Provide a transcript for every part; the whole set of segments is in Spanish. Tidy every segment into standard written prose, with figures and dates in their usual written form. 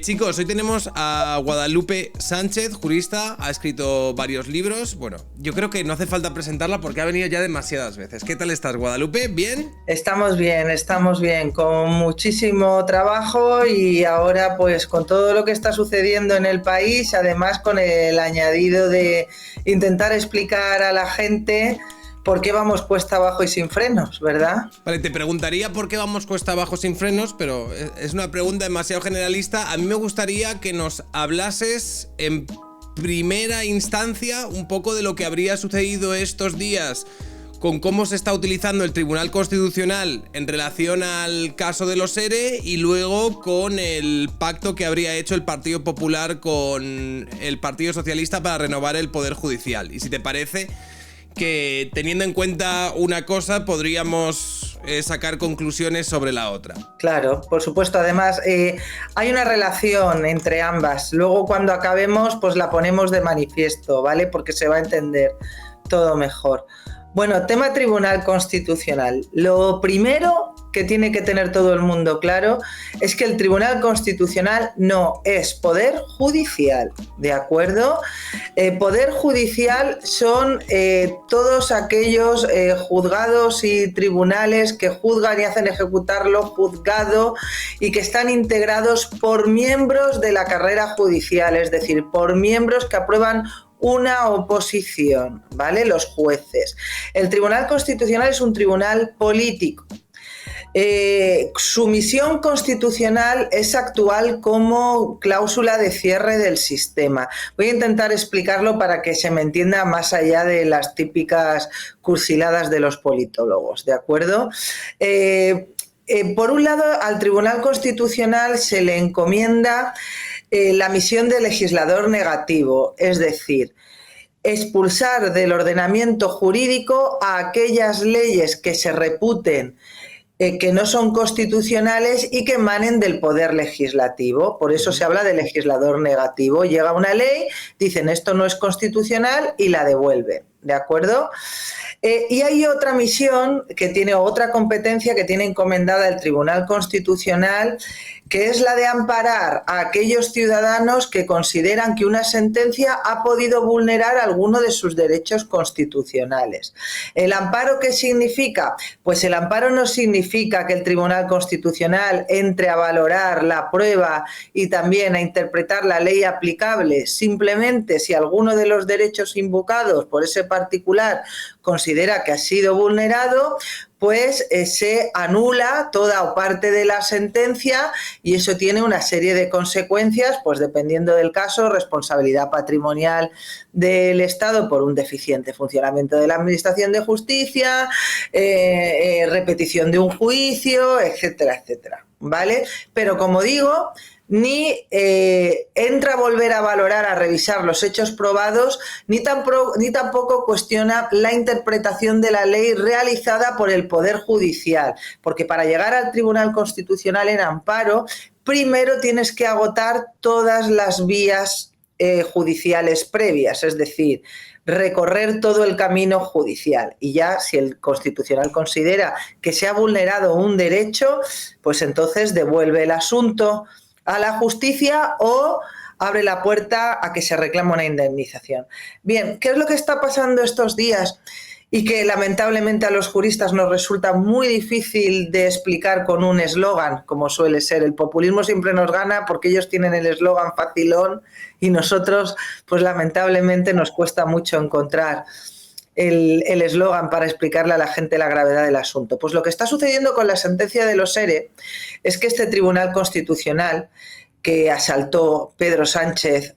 Chicos, hoy tenemos a Guadalupe Sánchez, jurista, ha escrito varios libros. Bueno, yo creo que no hace falta presentarla porque ha venido ya demasiadas veces. ¿Qué tal estás, Guadalupe? ¿Bien? Estamos bien, con muchísimo trabajo y ahora pues con todo lo que está sucediendo en el país, además con el añadido de intentar explicar a la gente por qué vamos cuesta abajo y sin frenos, ¿verdad? Vale, te preguntaría por qué vamos cuesta abajo sin frenos, pero es una pregunta demasiado generalista. A mí me gustaría que nos hablases en primera instancia un poco de lo que habría sucedido estos días con cómo se está utilizando el Tribunal Constitucional en relación al caso de los ERE y luego con el pacto que habría hecho el Partido Popular con el Partido Socialista para renovar el Poder Judicial. Y si te parece que teniendo en cuenta una cosa podríamos sacar conclusiones sobre la otra. Claro, por supuesto. Además, hay una relación entre ambas. Luego cuando acabemos pues la ponemos de manifiesto, ¿vale? Porque se va a entender todo mejor. Bueno, tema Tribunal Constitucional. Lo primero que tiene que tener todo el mundo claro es que el Tribunal Constitucional no es poder judicial, ¿de acuerdo? Poder judicial son todos aquellos juzgados y tribunales que juzgan y hacen ejecutar lo juzgado y que están integrados por miembros de la carrera judicial, es decir, por miembros que aprueban una oposición, ¿vale? Los jueces. El Tribunal Constitucional es un tribunal político. Su misión constitucional es actuar como cláusula de cierre del sistema. Voy a intentar explicarlo para que se me entienda más allá de las típicas cursiladas de los politólogos, ¿de acuerdo? Por un lado, al Tribunal Constitucional se le encomienda la misión de legislador negativo, es decir, expulsar del ordenamiento jurídico a aquellas leyes que se reputen que no son constitucionales y que emanen del poder legislativo. Por eso se habla de legislador negativo. Llega una ley, dicen esto no es constitucional y la devuelven, ¿de acuerdo? Y hay otra misión que tiene otra competencia que tiene encomendada el Tribunal Constitucional, que es la de amparar a aquellos ciudadanos que consideran que una sentencia ha podido vulnerar alguno de sus derechos constitucionales. ¿El amparo qué significa? Pues el amparo no significa que el Tribunal Constitucional entre a valorar la prueba y también a interpretar la ley aplicable. Simplemente si alguno de los derechos invocados por ese particular considera que ha sido vulnerado, pues se anula toda o parte de la sentencia y eso tiene una serie de consecuencias, pues dependiendo del caso, responsabilidad patrimonial del Estado por un deficiente funcionamiento de la Administración de Justicia, repetición de un juicio, etcétera, etcétera, ¿vale? Pero como digo, ni entra a volver a valorar, a revisar los hechos probados, ni tampoco cuestiona la interpretación de la ley realizada por el Poder Judicial, porque para llegar al Tribunal Constitucional en amparo, primero tienes que agotar todas las vías judiciales previas, es decir, recorrer todo el camino judicial y ya si el Constitucional considera que se ha vulnerado un derecho, pues entonces devuelve el asunto a la justicia o abre la puerta a que se reclame una indemnización. Bien, ¿qué es lo que está pasando estos días? Y que lamentablemente a los juristas nos resulta muy difícil de explicar con un eslogan, como suele ser. El populismo siempre nos gana porque ellos tienen el eslogan facilón y nosotros, pues lamentablemente nos cuesta mucho encontrar el eslogan para explicarle a la gente la gravedad del asunto. Pues lo que está sucediendo con la sentencia de los ERE es que este Tribunal Constitucional que asaltó Pedro Sánchez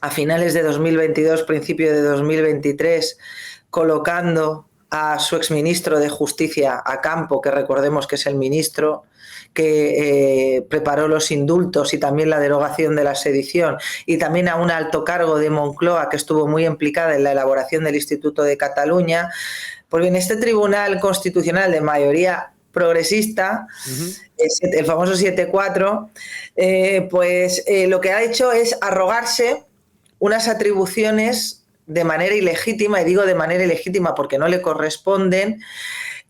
a finales de 2022, principio de 2023, colocando a su exministro de Justicia a Campo, que recordemos que es el ministro que preparó los indultos y también la derogación de la sedición, y también a un alto cargo de Moncloa que estuvo muy implicada en la elaboración del Instituto de Cataluña. Pues bien, este Tribunal Constitucional de mayoría progresista, el famoso 7-4, lo que ha hecho es arrogarse unas atribuciones de manera ilegítima, y digo de manera ilegítima porque no le corresponden,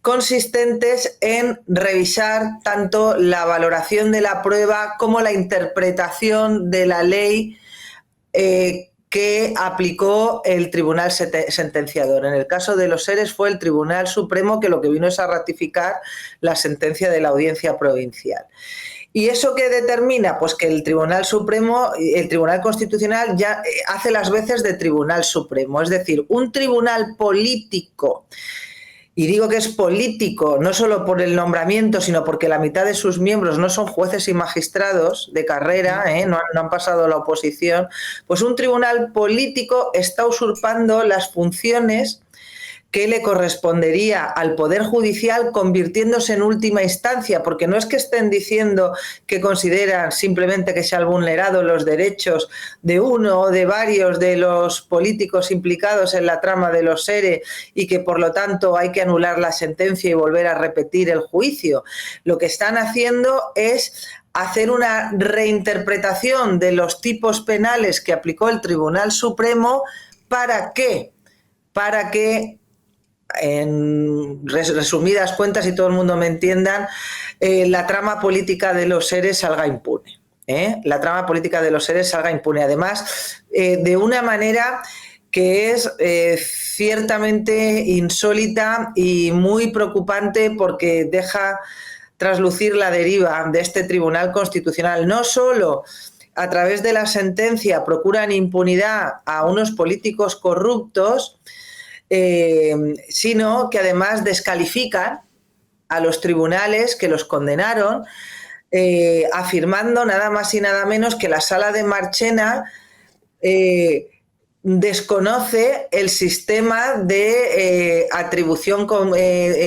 consistentes en revisar tanto la valoración de la prueba como la interpretación de la ley que aplicó el tribunal sentenciador. En el caso de los seres fue el Tribunal Supremo, que lo que vino es a ratificar la sentencia de la Audiencia Provincial. ¿Y eso qué determina? Pues que el Tribunal Supremo, el Tribunal Constitucional ya hace las veces de Tribunal Supremo, es decir, un tribunal político. Y digo que es político, no solo por el nombramiento, sino porque la mitad de sus miembros no son jueces y magistrados de carrera, no han pasado la oposición. Pues un tribunal político está usurpando las funciones que le correspondería al Poder Judicial, convirtiéndose en última instancia, porque no es que estén diciendo que consideran simplemente que se han vulnerado los derechos de uno o de varios de los políticos implicados en la trama de los SERE y que por lo tanto hay que anular la sentencia y volver a repetir el juicio. Lo que están haciendo es hacer una reinterpretación de los tipos penales que aplicó el Tribunal Supremo. ¿Para qué? Para que, en resumidas cuentas, y todo el mundo me entiendan, la trama política de los seres salga impune. La trama política de los seres salga impune. Además, de una manera que es ciertamente insólita y muy preocupante, porque deja traslucir la deriva de este Tribunal Constitucional. No solo a través de la sentencia procuran impunidad a unos políticos corruptos, sino que además descalifican a los tribunales que los condenaron, afirmando nada más y nada menos que la Sala de Marchena desconoce el sistema de atribución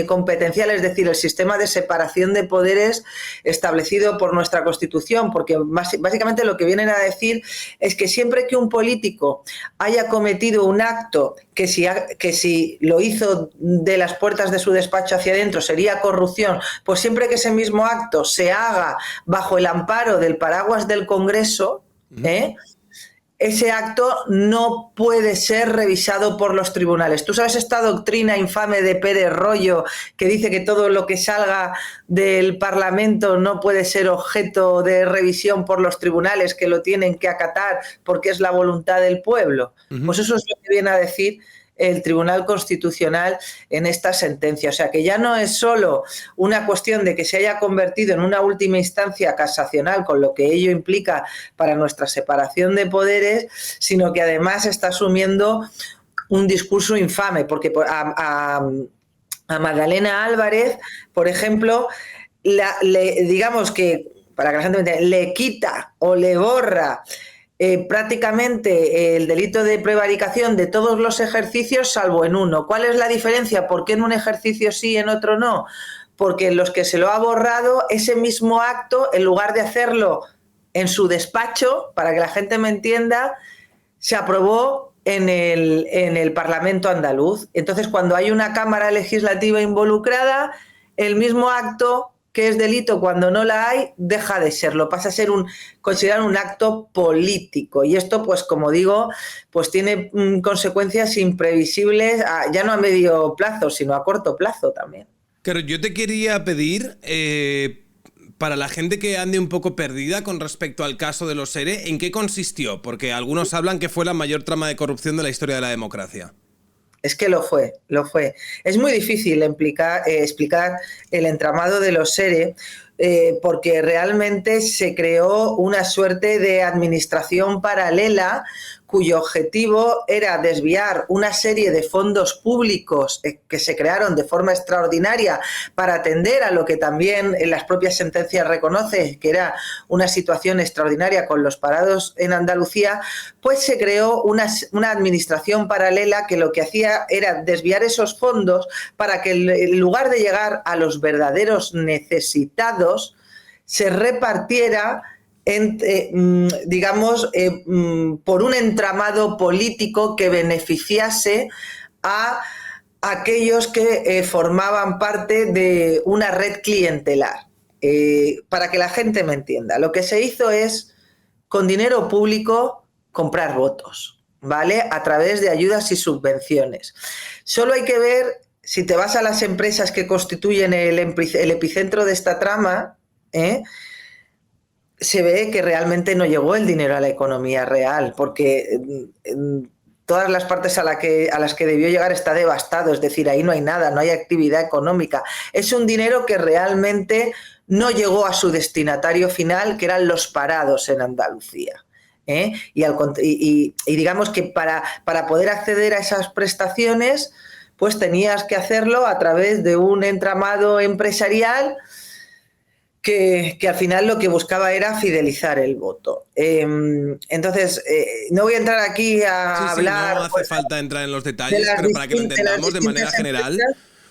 competencial, es decir, el sistema de separación de poderes establecido por nuestra Constitución, porque básicamente lo que vienen a decir es que siempre que un político haya cometido un acto que si lo hizo de las puertas de su despacho hacia adentro sería corrupción, pues siempre que ese mismo acto se haga bajo el amparo del paraguas del Congreso, ese acto no puede ser revisado por los tribunales. ¿Tú sabes esta doctrina infame de Pérez Royo que dice que todo lo que salga del Parlamento no puede ser objeto de revisión por los tribunales, que lo tienen que acatar porque es la voluntad del pueblo? Pues eso es lo que viene a decir el Tribunal Constitucional en esta sentencia. O sea, que ya no es solo una cuestión de que se haya convertido en una última instancia casacional, con lo que ello implica para nuestra separación de poderes, sino que además está asumiendo un discurso infame, porque a Magdalena Álvarez, por ejemplo, digamos que, para que la gente me entienda, le quita o le borra prácticamente el delito de prevaricación de todos los ejercicios, salvo en uno. ¿Cuál es la diferencia? ¿Por qué en un ejercicio sí y en otro no? Porque en los que se lo ha borrado, ese mismo acto, en lugar de hacerlo en su despacho, para que la gente me entienda, se aprobó en el Parlamento andaluz. Entonces, cuando hay una Cámara Legislativa involucrada, el mismo acto, que es delito cuando no la hay, deja de serlo, pasa a ser considerado un acto político. Y esto, pues como digo, pues tiene consecuencias imprevisibles, ya no a medio plazo, sino a corto plazo también. Claro, yo te quería pedir, para la gente que ande un poco perdida con respecto al caso de los SERE, ¿en qué consistió? Porque algunos hablan que fue la mayor trama de corrupción de la historia de la democracia. Es que lo fue. Es muy difícil explicar el entramado de los SERE, porque realmente se creó una suerte de administración paralela cuyo objetivo era desviar una serie de fondos públicos que se crearon de forma extraordinaria para atender a lo que también en las propias sentencias reconoce que era una situación extraordinaria con los parados en Andalucía. Pues se creó una administración paralela que lo que hacía era desviar esos fondos para que en lugar de llegar a los verdaderos necesitados, se repartiera por un entramado político que beneficiase a aquellos que formaban parte de una red clientelar. Para que la gente me entienda, lo que se hizo es, con dinero público, comprar votos, ¿vale? A través de ayudas y subvenciones. Solo hay que ver si te vas a las empresas que constituyen el epicentro de esta trama, se ve que realmente no llegó el dinero a la economía real, porque todas las partes a las que debió llegar está devastado, es decir, ahí no hay nada, no hay actividad económica. Es un dinero que realmente no llegó a su destinatario final, que eran los parados en Andalucía. Y digamos que para poder acceder a esas prestaciones, pues tenías que hacerlo a través de un entramado empresarial que al final lo que buscaba era fidelizar el voto. Entonces, no voy a entrar aquí a hablar... No hace falta entrar en los detalles, pero para que lo entendamos de manera general...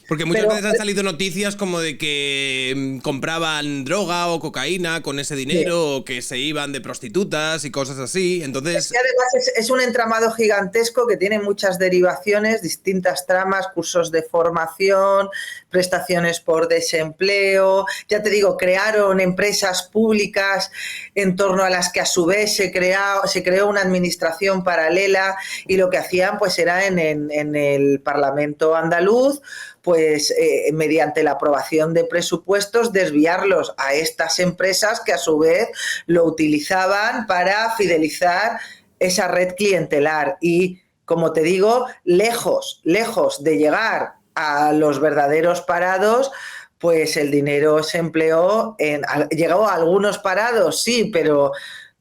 Porque muchas veces han salido noticias como de que compraban droga o cocaína con ese dinero, o que se iban de prostitutas y cosas así. Entonces... Y además es un entramado gigantesco que tiene muchas derivaciones, distintas tramas, cursos de formación, prestaciones por desempleo. Ya te digo, crearon empresas públicas en torno a las que a su vez se creó una administración paralela, y lo que hacían pues era en el Parlamento andaluz, pues mediante la aprobación de presupuestos, desviarlos a estas empresas que a su vez lo utilizaban para fidelizar esa red clientelar. Y, como te digo, lejos de llegar a los verdaderos parados, pues el dinero se empleó llegó a algunos parados, sí, pero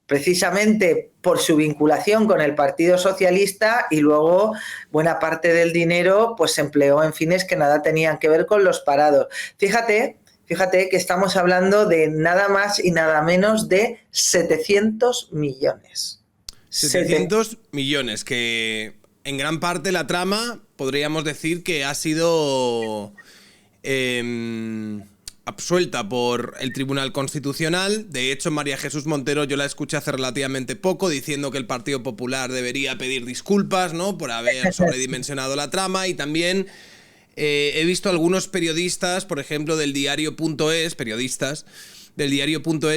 precisamente por su vinculación con el Partido Socialista, y luego buena parte del dinero pues se empleó en fines que nada tenían que ver con los parados. Fíjate que estamos hablando de nada más y nada menos de 700 millones. 700 millones, que en gran parte la trama podríamos decir que ha sido... absuelta por el Tribunal Constitucional. De hecho, María Jesús Montero yo la escuché hace relativamente poco diciendo que el Partido Popular debería pedir disculpas, ¿no?, por haber sobredimensionado la trama. Y también he visto algunos periodistas, por ejemplo, del diario.es,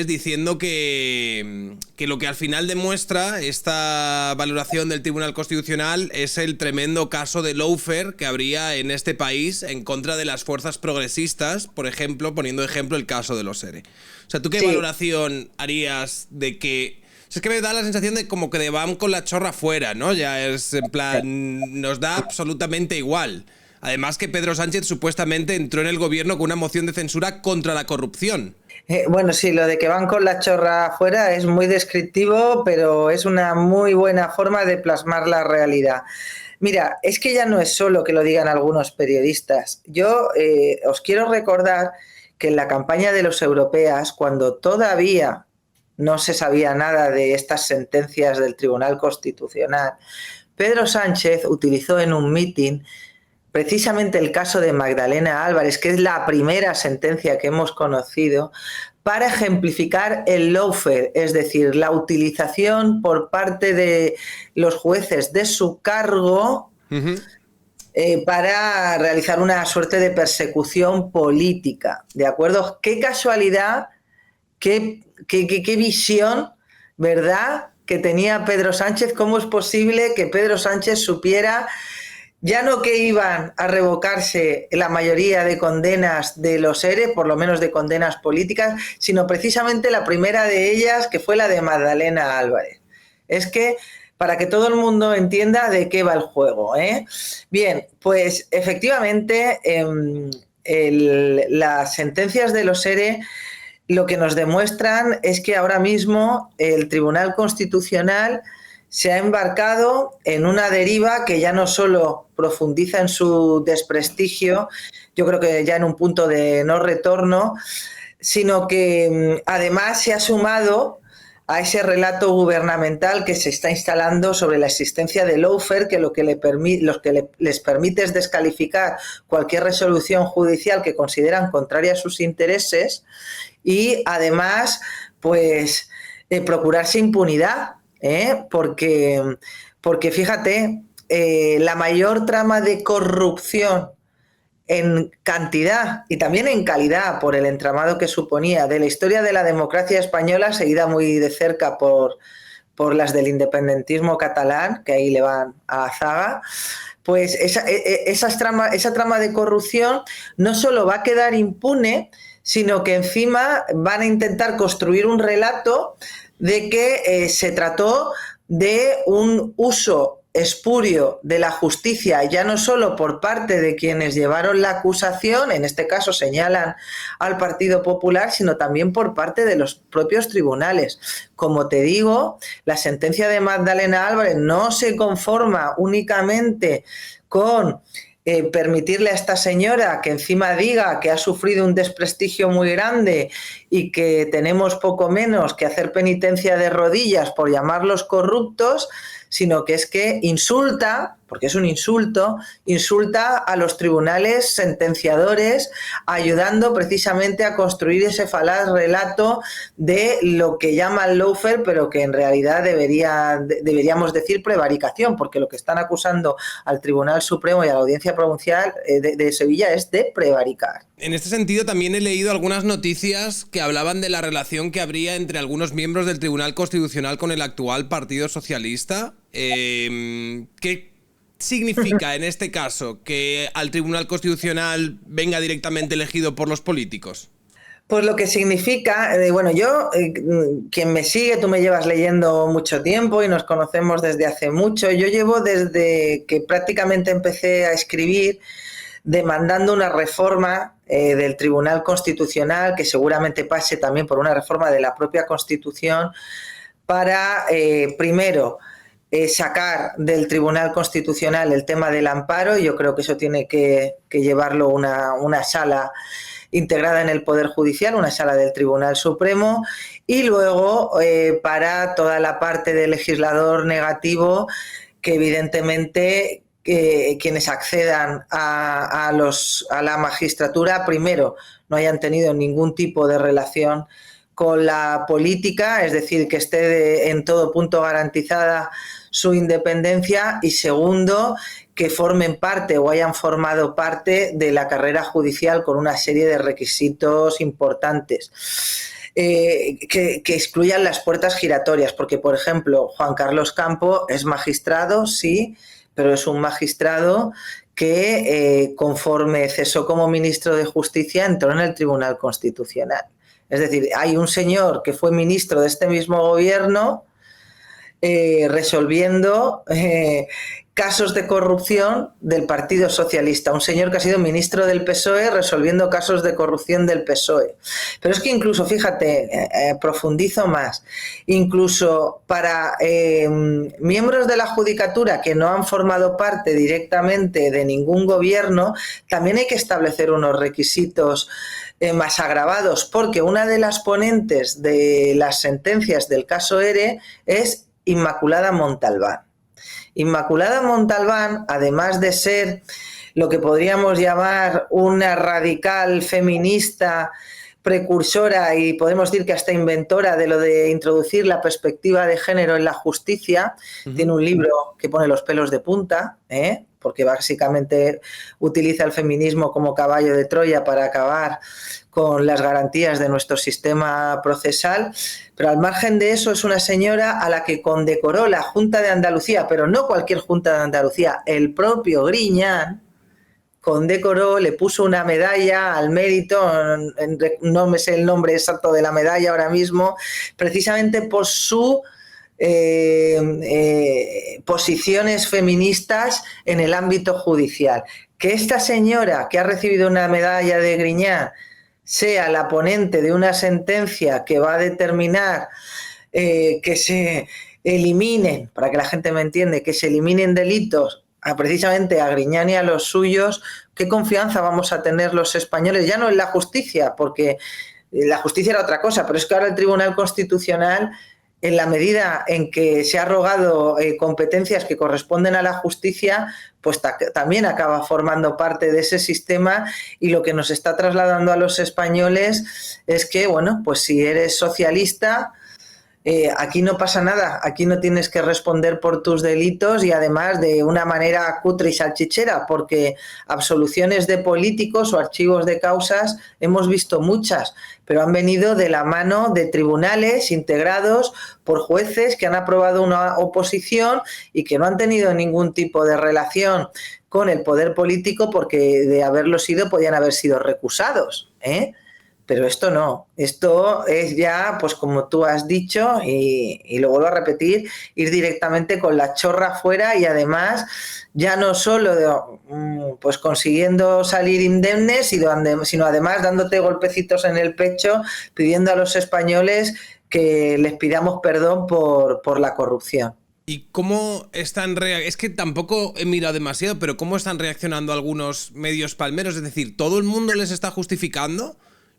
diciendo que lo que al final demuestra esta valoración del Tribunal Constitucional es el tremendo caso de lawfare que habría en este país en contra de las fuerzas progresistas, por ejemplo, poniendo ejemplo el caso de los ERE. O sea, ¿tú qué valoración harías de que... Es que me da la sensación de como que van con la chorra fuera, ¿no? Ya es en plan, nos da absolutamente igual. Además que Pedro Sánchez supuestamente entró en el gobierno con una moción de censura contra la corrupción. Bueno, sí, lo de que van con la chorra afuera es muy descriptivo, pero es una muy buena forma de plasmar la realidad. Mira, es que ya no es solo que lo digan algunos periodistas. Yo os quiero recordar que en la campaña de los europeas, cuando todavía no se sabía nada de estas sentencias del Tribunal Constitucional, Pedro Sánchez utilizó en un mitin precisamente el caso de Magdalena Álvarez, que es la primera sentencia que hemos conocido, para ejemplificar el lawfare, es decir, la utilización por parte de los jueces de su cargo para realizar una suerte de persecución política. ¿De acuerdo? Qué casualidad, qué visión, ¿verdad?, que tenía Pedro Sánchez. ¿Cómo es posible que Pedro Sánchez supiera ya no que iban a revocarse la mayoría de condenas de los ERE, por lo menos de condenas políticas, sino precisamente la primera de ellas, que fue la de Magdalena Álvarez? Es que, para que todo el mundo entienda de qué va el juego, ¿eh? Bien, pues efectivamente las sentencias de los ERE lo que nos demuestran es que ahora mismo el Tribunal Constitucional se ha embarcado en una deriva que ya no solo profundiza en su desprestigio, yo creo que ya en un punto de no retorno, sino que además se ha sumado a ese relato gubernamental que se está instalando sobre la existencia de lawfare, que lo que les permite es descalificar cualquier resolución judicial que consideran contraria a sus intereses, y además pues procurarse impunidad. Porque fíjate, la mayor trama de corrupción en cantidad y también en calidad, por el entramado que suponía, de la historia de la democracia española, seguida muy de cerca por las del independentismo catalán, que ahí le van a la zaga, pues esa trama de corrupción no solo va a quedar impune, sino que encima van a intentar construir un relato de que se trató de un uso espurio de la justicia, ya no solo por parte de quienes llevaron la acusación, en este caso señalan al Partido Popular, sino también por parte de los propios tribunales. Como te digo, la sentencia de Magdalena Álvarez no se conforma únicamente con permitirle a esta señora que encima diga que ha sufrido un desprestigio muy grande y que tenemos poco menos que hacer penitencia de rodillas por llamarlos corruptos, sino que es que insulta, porque es un insulto, insulta a los tribunales sentenciadores, ayudando precisamente a construir ese falaz relato de lo que llaman lawfare, pero que en realidad deberíamos decir prevaricación, porque lo que están acusando al Tribunal Supremo y a la Audiencia Provincial de Sevilla es de prevaricar. En este sentido, también he leído algunas noticias que hablaban de la relación que habría entre algunos miembros del Tribunal Constitucional con el actual Partido Socialista. ¿Qué significa en este caso que al Tribunal Constitucional venga directamente elegido por los políticos? Pues lo que significa, yo, quien me sigue, tú me llevas leyendo mucho tiempo y nos conocemos desde hace mucho. Yo llevo desde que prácticamente empecé a escribir demandando una reforma del Tribunal Constitucional, que seguramente pase también por una reforma de la propia Constitución, para, primero, sacar del Tribunal Constitucional el tema del amparo. Yo creo que eso tiene que llevarlo una sala integrada en el Poder Judicial, una sala del Tribunal Supremo, y luego para toda la parte del legislador negativo, que evidentemente quienes accedan a la magistratura, primero, no hayan tenido ningún tipo de relación con la política, es decir, que esté en todo punto garantizada su independencia, y segundo, que formen parte o hayan formado parte de la carrera judicial con una serie de requisitos importantes. Que excluyan las puertas giratorias, porque, por ejemplo, Juan Carlos Campo es magistrado, sí, pero es un magistrado que, conforme cesó como ministro de Justicia, entró en el Tribunal Constitucional. Es decir, hay un señor que fue ministro de este mismo gobierno resolviendo casos de corrupción del Partido Socialista, un señor que ha sido ministro del PSOE resolviendo casos de corrupción del PSOE. Pero es que incluso, fíjate, profundizo más, incluso para miembros de la Judicatura que no han formado parte directamente de ningún gobierno, también hay que establecer unos requisitos más agravados, porque una de las ponentes de las sentencias del caso ERE es Inmaculada Montalbán. Inmaculada Montalbán, además de ser lo que podríamos llamar una radical feminista precursora y podemos decir que hasta inventora de lo de introducir la perspectiva de género en la justicia, tiene un libro que pone los pelos de punta, porque básicamente utiliza el feminismo como caballo de Troya para acabar con las garantías de nuestro sistema procesal, pero al margen de eso es una señora a la que condecoró la Junta de Andalucía, pero no cualquier Junta de Andalucía, el propio Griñán condecoró, le puso una medalla al mérito, no me sé el nombre exacto de la medalla ahora mismo, precisamente por su posiciones feministas en el ámbito judicial. Que esta señora que ha recibido una medalla de Griñán sea la ponente de una sentencia que va a determinar que se eliminen, para que la gente me entienda, que se eliminen delitos precisamente a Griñán y a los suyos, ¿qué confianza vamos a tener los españoles? Ya no en la justicia, porque la justicia era otra cosa, pero es que ahora el Tribunal Constitucional, en la medida en que se ha arrogado competencias que corresponden a la justicia, pues también acaba formando parte de ese sistema, y lo que nos está trasladando a los españoles es que, bueno, pues si eres socialista, aquí no pasa nada, aquí no tienes que responder por tus delitos, y además de una manera cutre y salchichera, porque absoluciones de políticos o archivos de causas hemos visto muchas, pero han venido de la mano de tribunales integrados por jueces que han aprobado una oposición y que no han tenido ningún tipo de relación con el poder político, porque de haberlo sido podían haber sido recusados, ¿eh? Pero esto no, esto es ya, pues como tú has dicho, y lo vuelvo a repetir, ir directamente con la chorra fuera, y además ya no solo pues consiguiendo salir indemnes, sino además dándote golpecitos en el pecho, pidiendo a los españoles que les pidamos perdón por la corrupción. ¿Y cómo están Es que tampoco he mirado demasiado, pero ¿cómo están reaccionando algunos medios palmeros? Es decir, ¿todo el mundo les está justificando?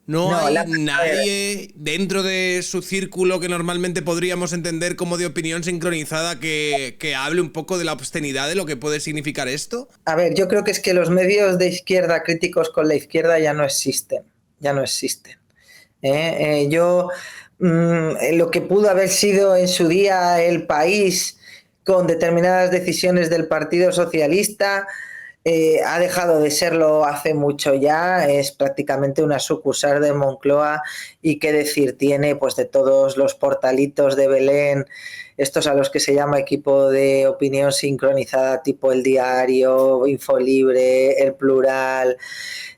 ¿No hay nadie dentro de su círculo que normalmente podríamos entender como de opinión sincronizada que hable un poco de la obscenidad de lo que puede significar esto? A ver, yo creo que es que los medios de izquierda críticos con la izquierda ya no existen, ya no existen. Lo que pudo haber sido en su día El País con determinadas decisiones del Partido Socialista, ha dejado de serlo hace mucho ya, es prácticamente una sucursal de Moncloa, y qué decir tiene pues de todos los portalitos de Belén, estos a los que se llama equipo de opinión sincronizada, tipo El Diario, Infolibre, El Plural,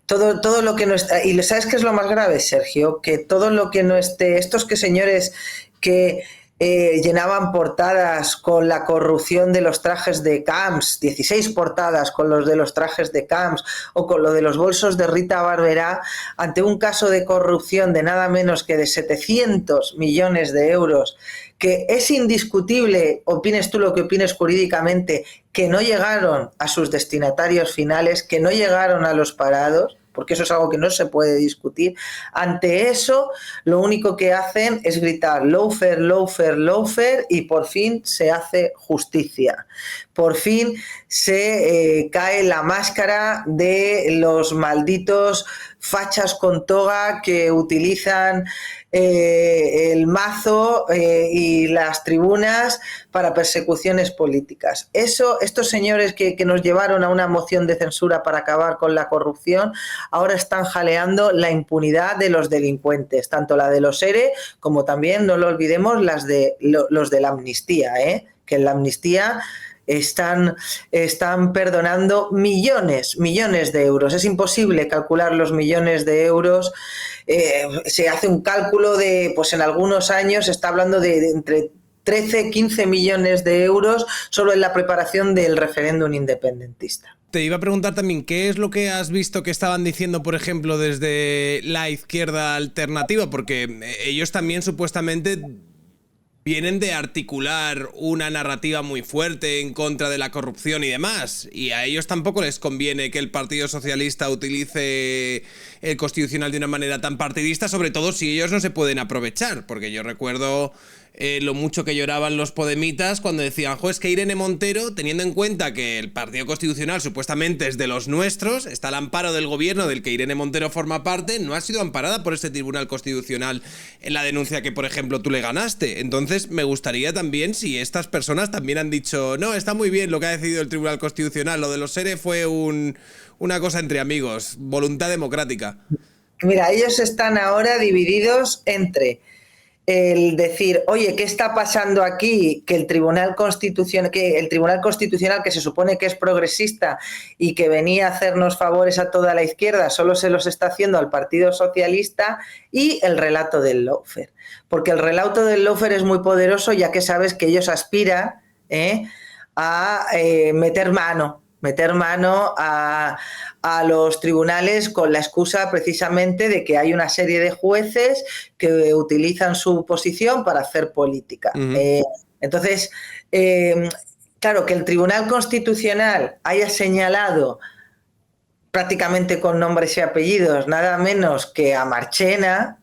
todo lo que no está. Y ¿sabes qué es lo más grave, Sergio? Que todo lo que no esté, estos que señores que llenaban portadas con la corrupción de los trajes de Camps, 16 portadas con los de los trajes de Camps, o con lo de los bolsos de Rita Barberá, ante un caso de corrupción de nada menos que de 700 millones de euros, que es indiscutible, opines tú lo que opines jurídicamente, que no llegaron a sus destinatarios finales, que no llegaron a los parados, porque eso es algo que no se puede discutir. Ante eso, lo único que hacen es gritar lawfare, lawfare, lawfare, y por fin se hace justicia. Por fin se cae la máscara de los malditos fachas con toga que utilizan el mazo y las tribunas para persecuciones políticas. Estos señores que nos llevaron a una moción de censura para acabar con la corrupción, ahora están jaleando la impunidad de los delincuentes, tanto la de los ERE como también, no lo olvidemos, los de la amnistía, que en la amnistía están perdonando millones de euros. Es imposible calcular los millones de euros. Se hace un cálculo de, pues en algunos años se está hablando de entre 13, 15 millones de euros solo en la preparación del referéndum independentista. Te iba a preguntar también, ¿qué es lo que has visto que estaban diciendo, por ejemplo, desde la izquierda alternativa? Porque ellos también supuestamente vienen de articular una narrativa muy fuerte en contra de la corrupción y demás, y a ellos tampoco les conviene que el Partido Socialista utilice el Constitucional de una manera tan partidista, sobre todo si ellos no se pueden aprovechar, porque yo recuerdo lo mucho que lloraban los podemitas cuando decían, es que Irene Montero, teniendo en cuenta que el Partido Constitucional supuestamente es de los nuestros, está al amparo del gobierno del que Irene Montero forma parte, no ha sido amparada por este Tribunal Constitucional en la denuncia que, por ejemplo, tú le ganaste. Entonces, me gustaría también si estas personas también han dicho, no, está muy bien lo que ha decidido el Tribunal Constitucional, lo de los SERE fue una cosa entre amigos, voluntad democrática. Mira, ellos están ahora divididos entre el decir, oye, ¿qué está pasando aquí? Que el Tribunal Constitucional, que se supone que es progresista y que venía a hacernos favores a toda la izquierda, solo se los está haciendo al Partido Socialista, y el relato del lawfare. Porque el relato del lawfare es muy poderoso, ya que sabes que ellos aspiran a meter mano a los tribunales con la excusa precisamente de que hay una serie de jueces que utilizan su posición para hacer política. Uh-huh. Entonces, claro, que el Tribunal Constitucional haya señalado prácticamente con nombres y apellidos nada menos que a Marchena,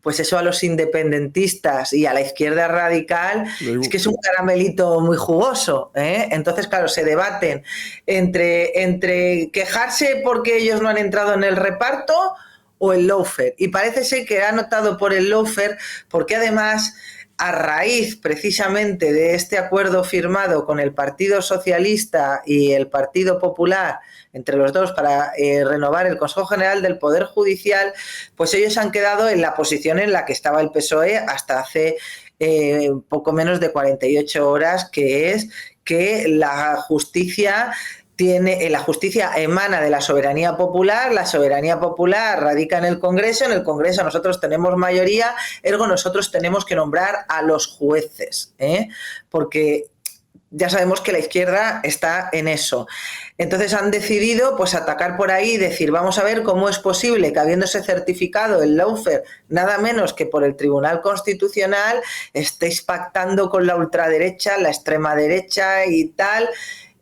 pues eso a los independentistas y a la izquierda radical es que es un caramelito muy jugoso, Entonces, claro, se debaten entre quejarse porque ellos no han entrado en el reparto o el lawfare. Y parece ser que han optado por el lawfare porque además, a raíz precisamente de este acuerdo firmado con el Partido Socialista y el Partido Popular, entre los dos, para renovar el Consejo General del Poder Judicial, pues ellos han quedado en la posición en la que estaba el PSOE hasta hace poco menos de 48 horas, que es que la justicia la justicia emana de la soberanía popular radica en el Congreso nosotros tenemos mayoría, ergo nosotros tenemos que nombrar a los jueces, porque ya sabemos que la izquierda está en eso. Entonces han decidido pues atacar por ahí y decir, vamos a ver cómo es posible que habiéndose certificado el lawfare nada menos que por el Tribunal Constitucional estéis pactando con la ultraderecha, la extrema derecha y tal,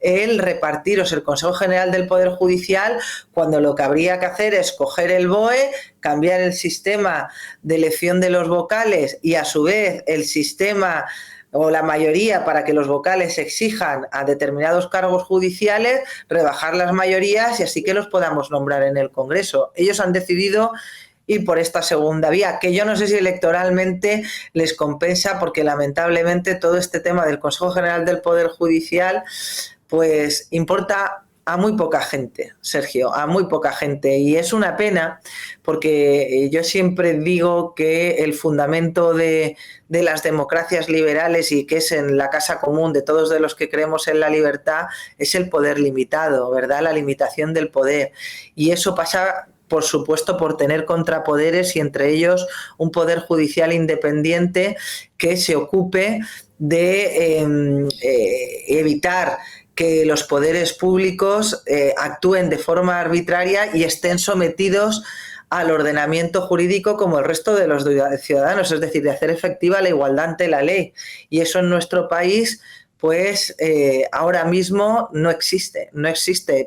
el repartiros el Consejo General del Poder Judicial, cuando lo que habría que hacer es coger el BOE, cambiar el sistema de elección de los vocales y a su vez el sistema o la mayoría para que los vocales exijan a determinados cargos judiciales, rebajar las mayorías y así que los podamos nombrar en el Congreso. Ellos han decidido ir por esta segunda vía, que yo no sé si electoralmente les compensa, porque lamentablemente todo este tema del Consejo General del Poder Judicial pues importa a muy poca gente, Sergio, a muy poca gente. Y es una pena porque yo siempre digo que el fundamento de las democracias liberales y que es en la casa común de todos de los que creemos en la libertad es el poder limitado, ¿verdad? La limitación del poder. Y eso pasa, por supuesto, por tener contrapoderes y entre ellos un poder judicial independiente que se ocupe de evitar que los poderes públicos actúen de forma arbitraria y estén sometidos al ordenamiento jurídico como el resto de los ciudadanos, es decir, de hacer efectiva la igualdad ante la ley. Y eso en nuestro país, pues ahora mismo no existe.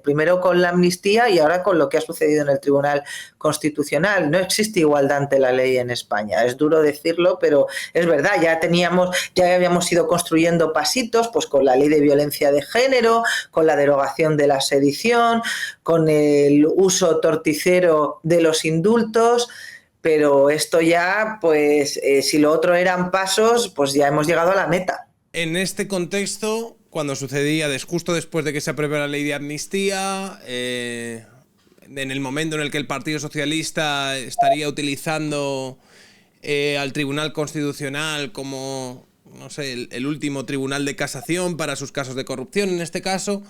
Primero con la amnistía y ahora con lo que ha sucedido en el Tribunal Constitucional. No existe igualdad ante la ley en España. Es duro decirlo, pero es verdad. Ya habíamos ido construyendo pasitos, pues con la ley de violencia de género, con la derogación de la sedición, con el uso torticero de los indultos. Pero esto ya, pues si lo otro eran pasos, pues ya hemos llegado a la meta. En este contexto, cuando sucedía justo después de que se apruebe la ley de amnistía, en el momento en el que el Partido Socialista estaría utilizando al Tribunal Constitucional como, no sé, el último tribunal de casación para sus casos de corrupción, en este caso,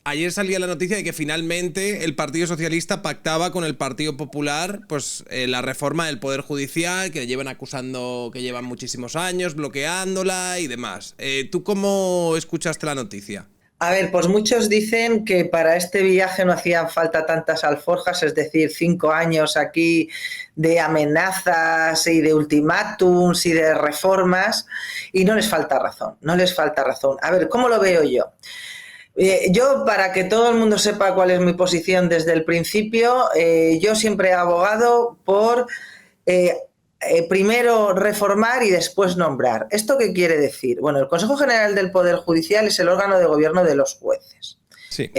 ayer salía la noticia de que finalmente el Partido Socialista pactaba con el Partido Popular pues la reforma del Poder Judicial, que llevan acusando, que llevan muchísimos años bloqueándola y demás. ¿Tú cómo escuchaste la noticia? A ver, pues muchos dicen que para este viaje no hacían falta tantas alforjas, es decir, 5 años aquí de amenazas y de ultimátums y de reformas, y no les falta razón. A ver, ¿cómo lo veo yo? Yo, para que todo el mundo sepa cuál es mi posición desde el principio, yo siempre he abogado por primero reformar y después nombrar. ¿Esto qué quiere decir? Bueno, el Consejo General del Poder Judicial es el órgano de gobierno de los jueces. Sí.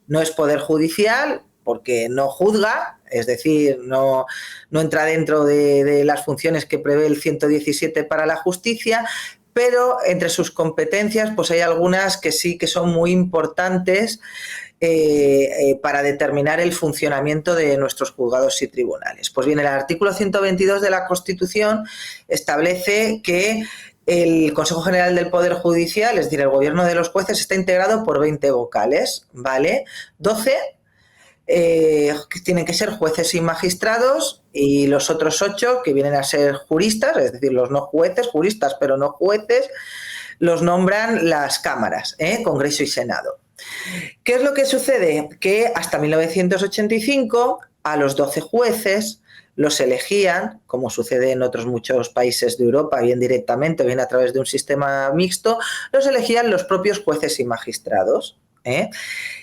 No es poder judicial porque no juzga, es decir, no entra dentro de las funciones que prevé el 117 para la justicia, pero entre sus competencias pues hay algunas que sí que son muy importantes para determinar el funcionamiento de nuestros juzgados y tribunales. Pues bien, el artículo 122 de la Constitución establece que el Consejo General del Poder Judicial, es decir, el gobierno de los jueces, está integrado por 20 vocales, ¿vale? 12 que tienen que ser jueces y magistrados, y los otros 8 que vienen a ser juristas, es decir, los no jueces, juristas pero no jueces, los nombran las cámaras, Congreso y Senado. ¿Qué es lo que sucede? Que hasta 1985 a los 12 jueces los elegían, como sucede en otros muchos países de Europa, bien directamente o bien a través de un sistema mixto, los elegían los propios jueces y magistrados.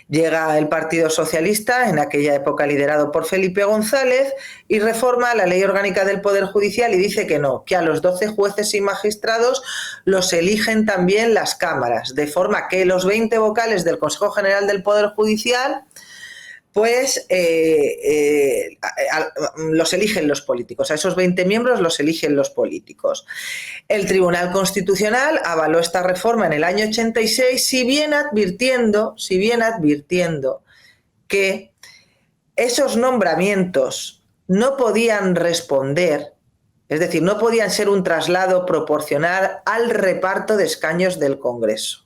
Llega el Partido Socialista, en aquella época liderado por Felipe González, y reforma la Ley Orgánica del Poder Judicial y dice que no, que a los 12 jueces y magistrados los eligen también las cámaras, de forma que los 20 vocales del Consejo General del Poder Judicial pues los eligen los políticos. A esos 20 miembros los eligen los políticos. El Tribunal Constitucional avaló esta reforma en el año 86, si bien advirtiendo que esos nombramientos no podían responder, es decir, no podían ser un traslado proporcional al reparto de escaños del Congreso.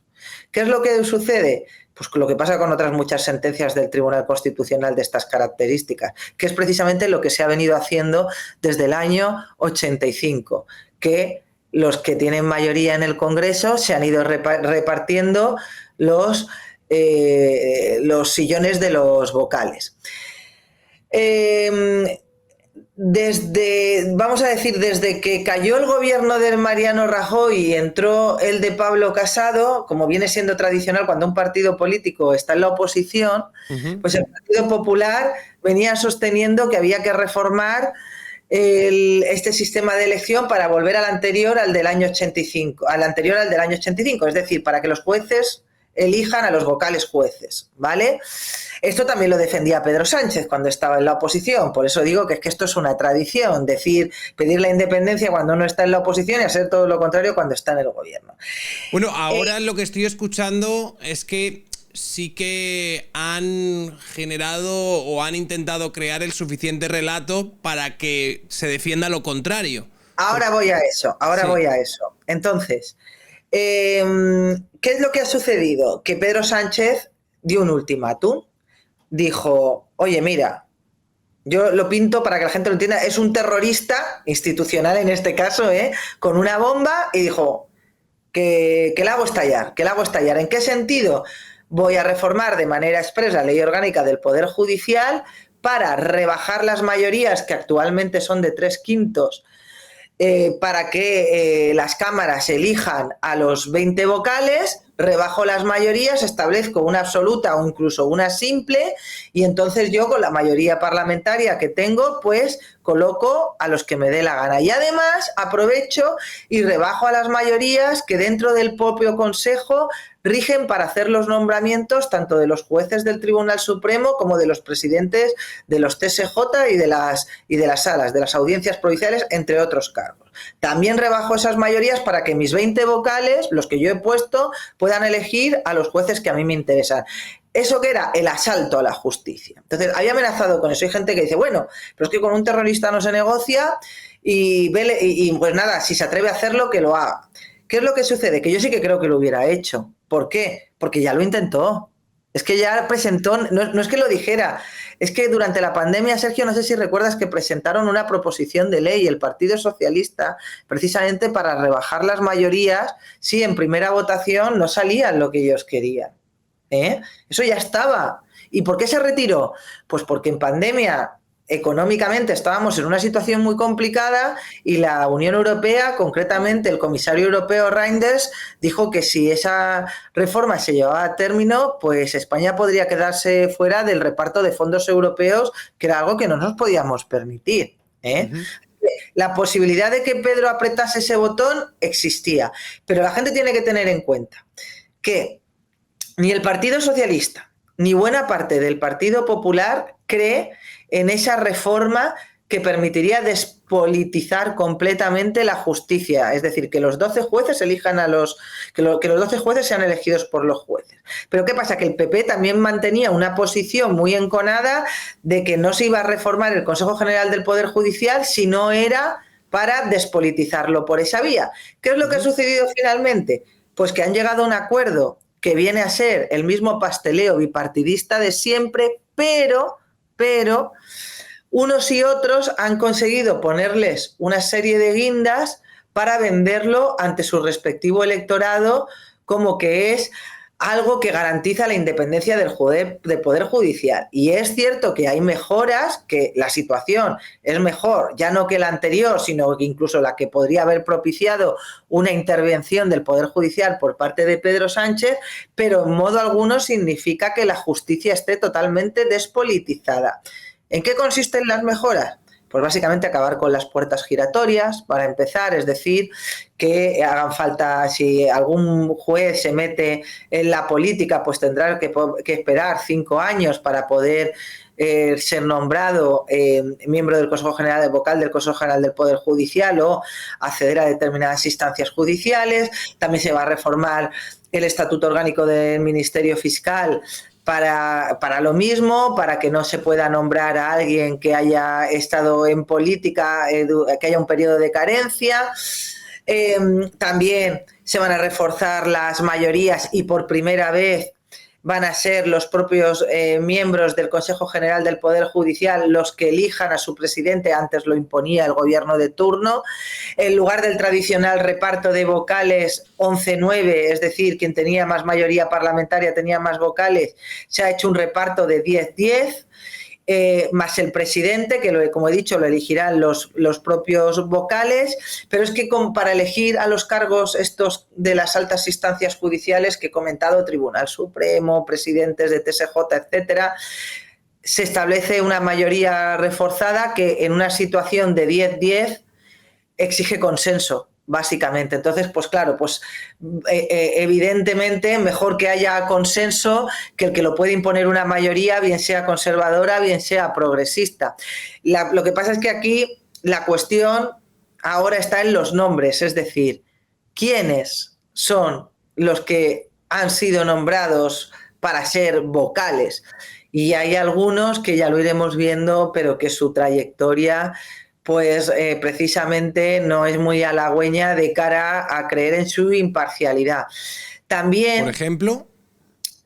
¿Qué es lo que sucede? Pues lo que pasa con otras muchas sentencias del Tribunal Constitucional de estas características, que es precisamente lo que se ha venido haciendo desde el año 85, que los que tienen mayoría en el Congreso se han ido repartiendo los sillones de los vocales. Desde que cayó el gobierno de Mariano Rajoy y entró el de Pablo Casado, como viene siendo tradicional cuando un partido político está en la oposición, pues el Partido Popular venía sosteniendo que había que reformar este sistema de elección para volver al anterior al del año 85, es decir, para que los jueces elijan a los vocales jueces, ¿vale? Esto también lo defendía Pedro Sánchez cuando estaba en la oposición, por eso digo que esto es una tradición, pedir la independencia cuando uno está en la oposición y hacer todo lo contrario cuando está en el gobierno. Bueno, ahora lo que estoy escuchando es que sí que han generado o han intentado crear el suficiente relato para que se defienda lo contrario. Ahora voy a eso. Entonces, ¿qué es lo que ha sucedido? Que Pedro Sánchez dio un ultimátum. Dijo, oye, mira, yo lo pinto para que la gente lo entienda, es un terrorista institucional en este caso, con una bomba, y dijo que la hago estallar. ¿En qué sentido? Voy a reformar de manera expresa la ley orgánica del Poder Judicial para rebajar las mayorías, que actualmente son de 3/5, para que las cámaras elijan a los 20 vocales, rebajo las mayorías, establezco una absoluta o incluso una simple, y entonces yo con la mayoría parlamentaria que tengo, pues coloco a los que me dé la gana. Y además aprovecho y rebajo a las mayorías que dentro del propio Consejo rigen para hacer los nombramientos tanto de los jueces del Tribunal Supremo como de los presidentes de los TSJ y de las salas, de las audiencias provinciales, entre otros cargos. También rebajo esas mayorías para que mis 20 vocales, los que yo he puesto, puedan elegir a los jueces que a mí me interesan. Eso que era el asalto a la justicia. Entonces, había amenazado con eso. Hay gente que dice, bueno, pero es que con un terrorista no se negocia y pues nada, si se atreve a hacerlo, que lo haga. ¿Qué es lo que sucede? Que yo sí que creo que lo hubiera hecho. ¿Por qué? Porque ya lo intentó. Es que ya presentó, no es que lo dijera, es que durante la pandemia, Sergio, no sé si recuerdas que presentaron una proposición de ley, el Partido Socialista, precisamente para rebajar las mayorías, si en primera votación no salían lo que ellos querían. Eso ya estaba. ¿Y por qué se retiró? Pues porque en pandemia económicamente estábamos en una situación muy complicada y la Unión Europea, concretamente el comisario europeo Reinders, dijo que si esa reforma se llevaba a término, pues España podría quedarse fuera del reparto de fondos europeos, que era algo que no nos podíamos permitir. La posibilidad de que Pedro apretase ese botón existía, pero la gente tiene que tener en cuenta que ni el Partido Socialista ni buena parte del Partido Popular cree en esa reforma que permitiría despolitizar completamente la justicia, es decir, que los 12 jueces elijan que los 12 jueces sean elegidos por los jueces. Pero ¿qué pasa? Que el PP también mantenía una posición muy enconada de que no se iba a reformar el Consejo General del Poder Judicial si no era para despolitizarlo por esa vía. ¿Qué es lo que ha sucedido finalmente? Pues que han llegado a un acuerdo que viene a ser el mismo pasteleo bipartidista de siempre, pero unos y otros han conseguido ponerles una serie de guindas para venderlo ante su respectivo electorado como que es algo que garantiza la independencia del Poder Judicial. Y es cierto que hay mejoras, que la situación es mejor, ya no que la anterior, sino que incluso la que podría haber propiciado una intervención del Poder Judicial por parte de Pedro Sánchez, pero en modo alguno significa que la justicia esté totalmente despolitizada. ¿En qué consisten las mejoras? Pues básicamente acabar con las puertas giratorias, para empezar, es decir, que hagan falta, si algún juez se mete en la política, pues tendrá que esperar 5 años para poder ser nombrado miembro del Consejo General, vocal del Consejo General del Poder Judicial o acceder a determinadas instancias judiciales. También se va a reformar el Estatuto Orgánico del Ministerio Fiscal para lo mismo, para que no se pueda nombrar a alguien que haya estado en política, que haya un periodo de carencia. También se van a reforzar las mayorías y por primera vez van a ser los propios miembros del Consejo General del Poder Judicial los que elijan a su presidente, antes lo imponía el gobierno de turno. En lugar del tradicional reparto de vocales 11-9, es decir, quien tenía más mayoría parlamentaria tenía más vocales, se ha hecho un reparto de 10-10. Más el presidente, que como he dicho lo elegirán los propios vocales, pero es que para elegir a los cargos estos de las altas instancias judiciales que he comentado, Tribunal Supremo, presidentes de TSJ, etcétera, se establece una mayoría reforzada que en una situación de 10-10 exige consenso, básicamente. Entonces, pues claro, pues evidentemente mejor que haya consenso que el que lo puede imponer una mayoría, bien sea conservadora, bien sea progresista. Lo que pasa es que aquí la cuestión ahora está en los nombres, es decir, ¿quiénes son los que han sido nombrados para ser vocales? Y hay algunos que ya lo iremos viendo, pero que su trayectoria pues precisamente no es muy halagüeña de cara a creer en su imparcialidad. También, por ejemplo,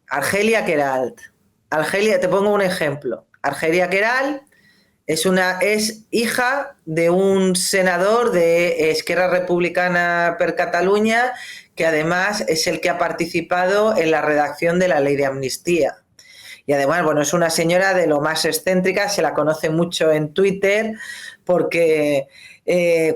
Argelia Queralt. Argelia, te pongo un ejemplo. Argelia Queralt es hija de un senador de Esquerra Republicana per Catalunya, que además es el que ha participado en la redacción de la ley de amnistía. Y además, bueno, es una señora de lo más excéntrica, se la conoce mucho en Twitter, porque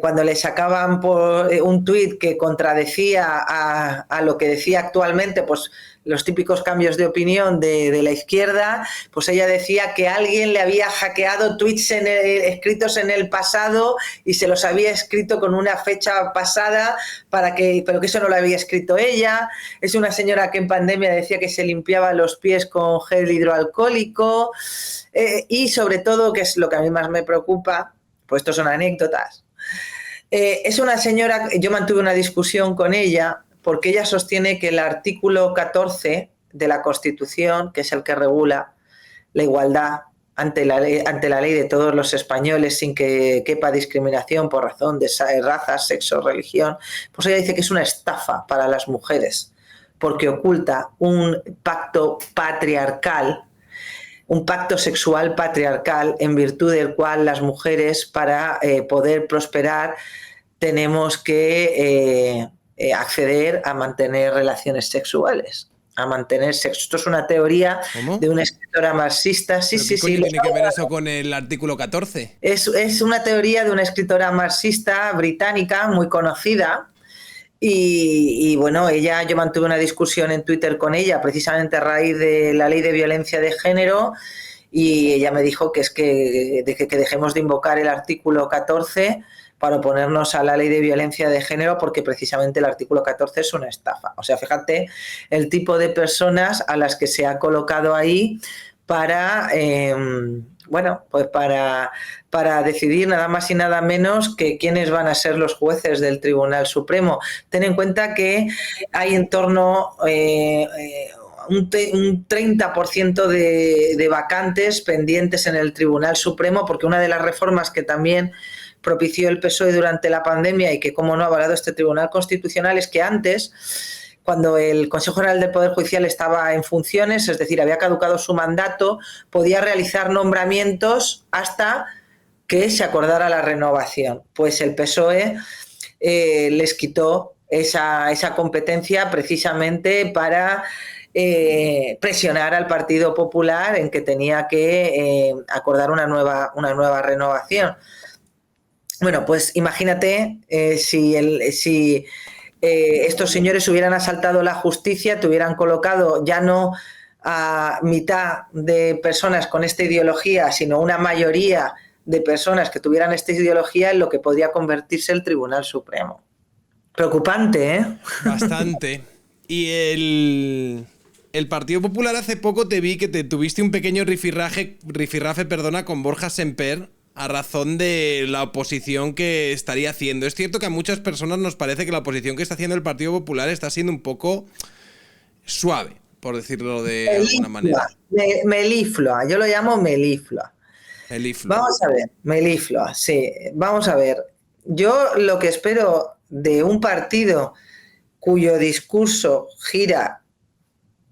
cuando le sacaban por un tuit que contradecía a lo que decía actualmente, pues los típicos cambios de opinión de la izquierda, pues ella decía que alguien le había hackeado tweets escritos en el pasado y se los había escrito con una fecha pasada, pero que eso no lo había escrito ella. Es una señora que en pandemia decía que se limpiaba los pies con gel hidroalcohólico y sobre todo, que es lo que a mí más me preocupa, pues esto son anécdotas. Es una señora, yo mantuve una discusión con ella porque ella sostiene que el artículo 14 de la Constitución, que es el que regula la igualdad ante la ley de todos los españoles sin que quepa discriminación por razón de raza, sexo, religión, pues ella dice que es una estafa para las mujeres porque oculta un pacto patriarcal, un pacto sexual patriarcal en virtud del cual las mujeres para poder prosperar tenemos que acceder a mantener relaciones sexuales, a mantener sexo. Esto es una teoría de una escritora marxista. Sí. ¿Qué tiene que ver eso con el artículo 14? Es una teoría de una escritora marxista británica muy conocida. Y bueno, yo mantuve una discusión en Twitter con ella precisamente a raíz de la ley de violencia de género y ella me dijo que dejemos de invocar el artículo 14 para oponernos a la ley de violencia de género porque precisamente el artículo 14 es una estafa. O sea, fíjate el tipo de personas a las que se ha colocado ahí para... pues para decidir nada más y nada menos que quiénes van a ser los jueces del Tribunal Supremo. Ten en cuenta que hay en torno un 30% de vacantes pendientes en el Tribunal Supremo, porque una de las reformas que también propició el PSOE durante la pandemia y que, como no, ha avalado este Tribunal Constitucional es que antes, cuando el Consejo General del Poder Judicial estaba en funciones, es decir, había caducado su mandato, podía realizar nombramientos hasta que se acordara la renovación. Pues el PSOE les quitó esa competencia precisamente para presionar al Partido Popular en que tenía que acordar una nueva renovación. Bueno, pues imagínate si estos señores hubieran asaltado la justicia, te hubieran colocado ya no a mitad de personas con esta ideología, sino una mayoría de personas que tuvieran esta ideología en lo que podría convertirse el Tribunal Supremo. Preocupante, ¿eh? Bastante. Y el Partido Popular hace poco te vi que te tuviste un pequeño rifirrafe, con Borja Semper a razón de la oposición que estaría haciendo. Es cierto que a muchas personas nos parece que la oposición que está haciendo el Partido Popular está siendo un poco suave, por decirlo de alguna manera. Meliflua, yo lo llamo meliflua. Meliflua. Vamos a ver, meliflua, sí. Vamos a ver. Yo lo que espero de un partido cuyo discurso gira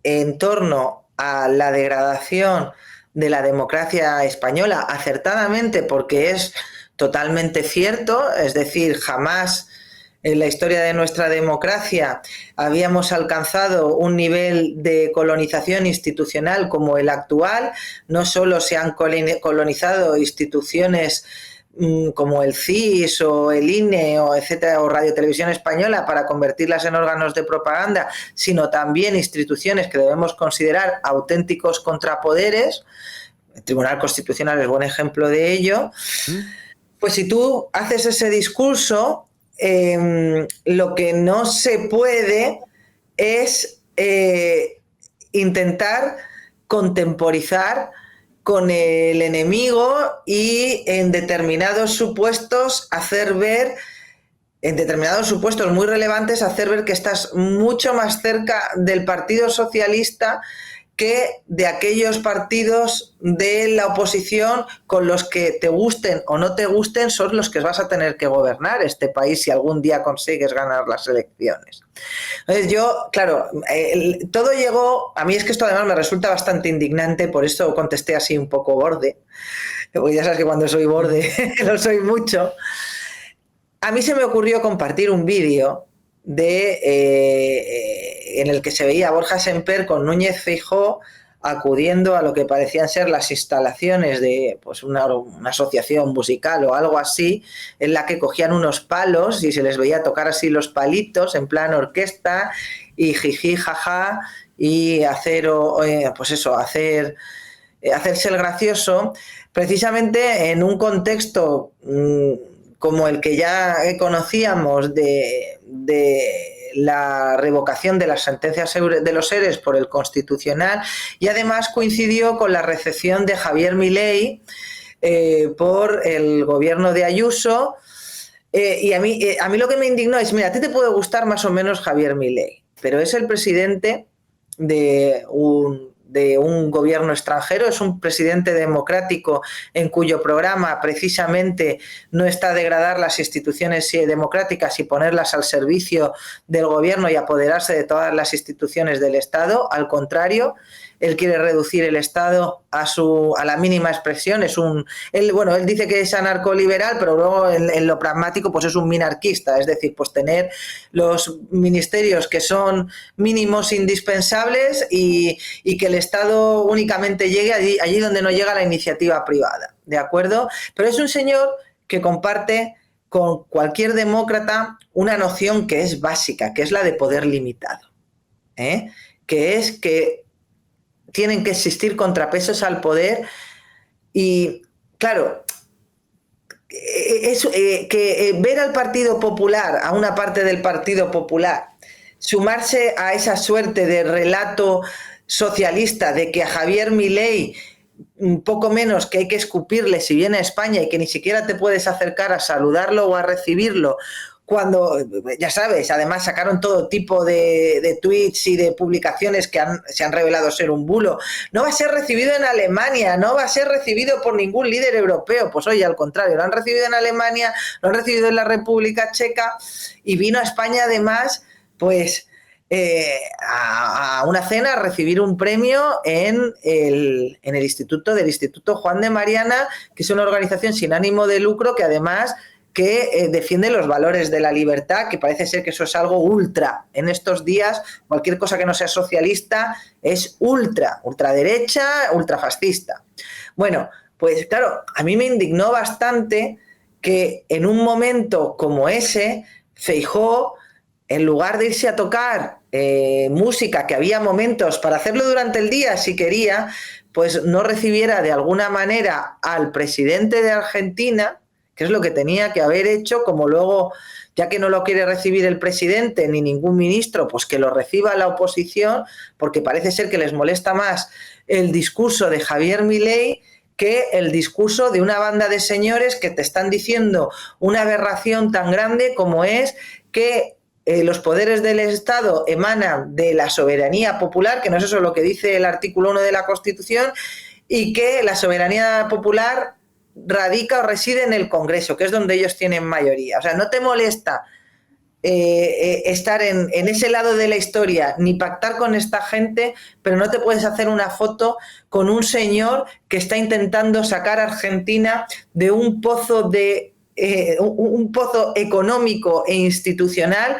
en torno a la degradación de la democracia española, acertadamente, porque es totalmente cierto, es decir, jamás en la historia de nuestra democracia habíamos alcanzado un nivel de colonización institucional como el actual. No solo se han colonizado instituciones como el CIS o el INE o etcétera, o Radio Televisión Española, para convertirlas en órganos de propaganda, sino también instituciones que debemos considerar auténticos contrapoderes. El Tribunal Constitucional es buen ejemplo de ello. Pues si tú haces ese discurso, lo que no se puede es intentar contemporizar con el enemigo y en determinados supuestos muy relevantes, hacer ver que estás mucho más cerca del Partido Socialista que de aquellos partidos de la oposición con los que, te gusten o no te gusten, son los que vas a tener que gobernar este país si algún día consigues ganar las elecciones. Entonces yo, claro, todo llegó, a mí es que esto además me resulta bastante indignante, por eso contesté así un poco borde, porque ya sabes que cuando soy borde lo soy mucho. A mí se me ocurrió compartir un vídeo en el que se veía a Borja Semper con Núñez Feijóo acudiendo a lo que parecían ser las instalaciones de pues una asociación musical o algo así, en la que cogían unos palos y se les veía tocar así los palitos en plan orquesta y jiji, jaja, y hacerse el gracioso, precisamente en un contexto como el que ya conocíamos de la revocación de las sentencias de los ERES por el Constitucional, y además coincidió con la recepción de Javier Milei por el gobierno de Ayuso, y a mí lo que me indignó es, mira, a ti te puede gustar más o menos Javier Milei, pero es el presidente de un gobierno extranjero, es un presidente democrático en cuyo programa precisamente no está degradar las instituciones democráticas y ponerlas al servicio del gobierno y apoderarse de todas las instituciones del Estado. Al contrario, él quiere reducir el Estado a la mínima expresión. Él dice que es anarcoliberal, pero luego en lo pragmático pues es un minarquista, es decir, pues tener los ministerios que son mínimos indispensables y que el Estado únicamente llegue allí donde no llega la iniciativa privada, ¿de acuerdo? Pero es un señor que comparte con cualquier demócrata una noción que es básica, que es la de poder limitado, que es que tienen que existir contrapesos al poder y, claro, ver al Partido Popular, a una parte del Partido Popular, sumarse a esa suerte de relato socialista de que a Javier Milei poco menos que hay que escupirle si viene a España y que ni siquiera te puedes acercar a saludarlo o a recibirlo, cuando, ya sabes, además sacaron todo tipo de tweets y de publicaciones que se han revelado ser un bulo. No va a ser recibido en Alemania, no va a ser recibido por ningún líder europeo. Pues oye, al contrario, lo han recibido en Alemania, lo han recibido en la República Checa y vino a España además, pues, a una cena a recibir un premio en el Instituto Juan de Mariana, que es una organización sin ánimo de lucro que además defiende los valores de la libertad, que parece ser que eso es algo ultra. En estos días, cualquier cosa que no sea socialista es ultraderecha, ultrafascista. Bueno, pues claro, a mí me indignó bastante que en un momento como ese, Feijóo, en lugar de irse a tocar música, que había momentos para hacerlo durante el día si quería, pues no recibiera de alguna manera al presidente de Argentina, que es lo que tenía que haber hecho, como luego, ya que no lo quiere recibir el presidente ni ningún ministro, pues que lo reciba la oposición, porque parece ser que les molesta más el discurso de Javier Milei que el discurso de una banda de señores que te están diciendo una aberración tan grande como es que los poderes del Estado emanan de la soberanía popular, que no es eso lo que dice el artículo 1 de la Constitución, y que la soberanía popular radica o reside en el Congreso, que es donde ellos tienen mayoría. O sea, no te molesta estar en ese lado de la historia, ni pactar con esta gente, pero no te puedes hacer una foto con un señor que está intentando sacar a Argentina de un pozo un pozo económico e institucional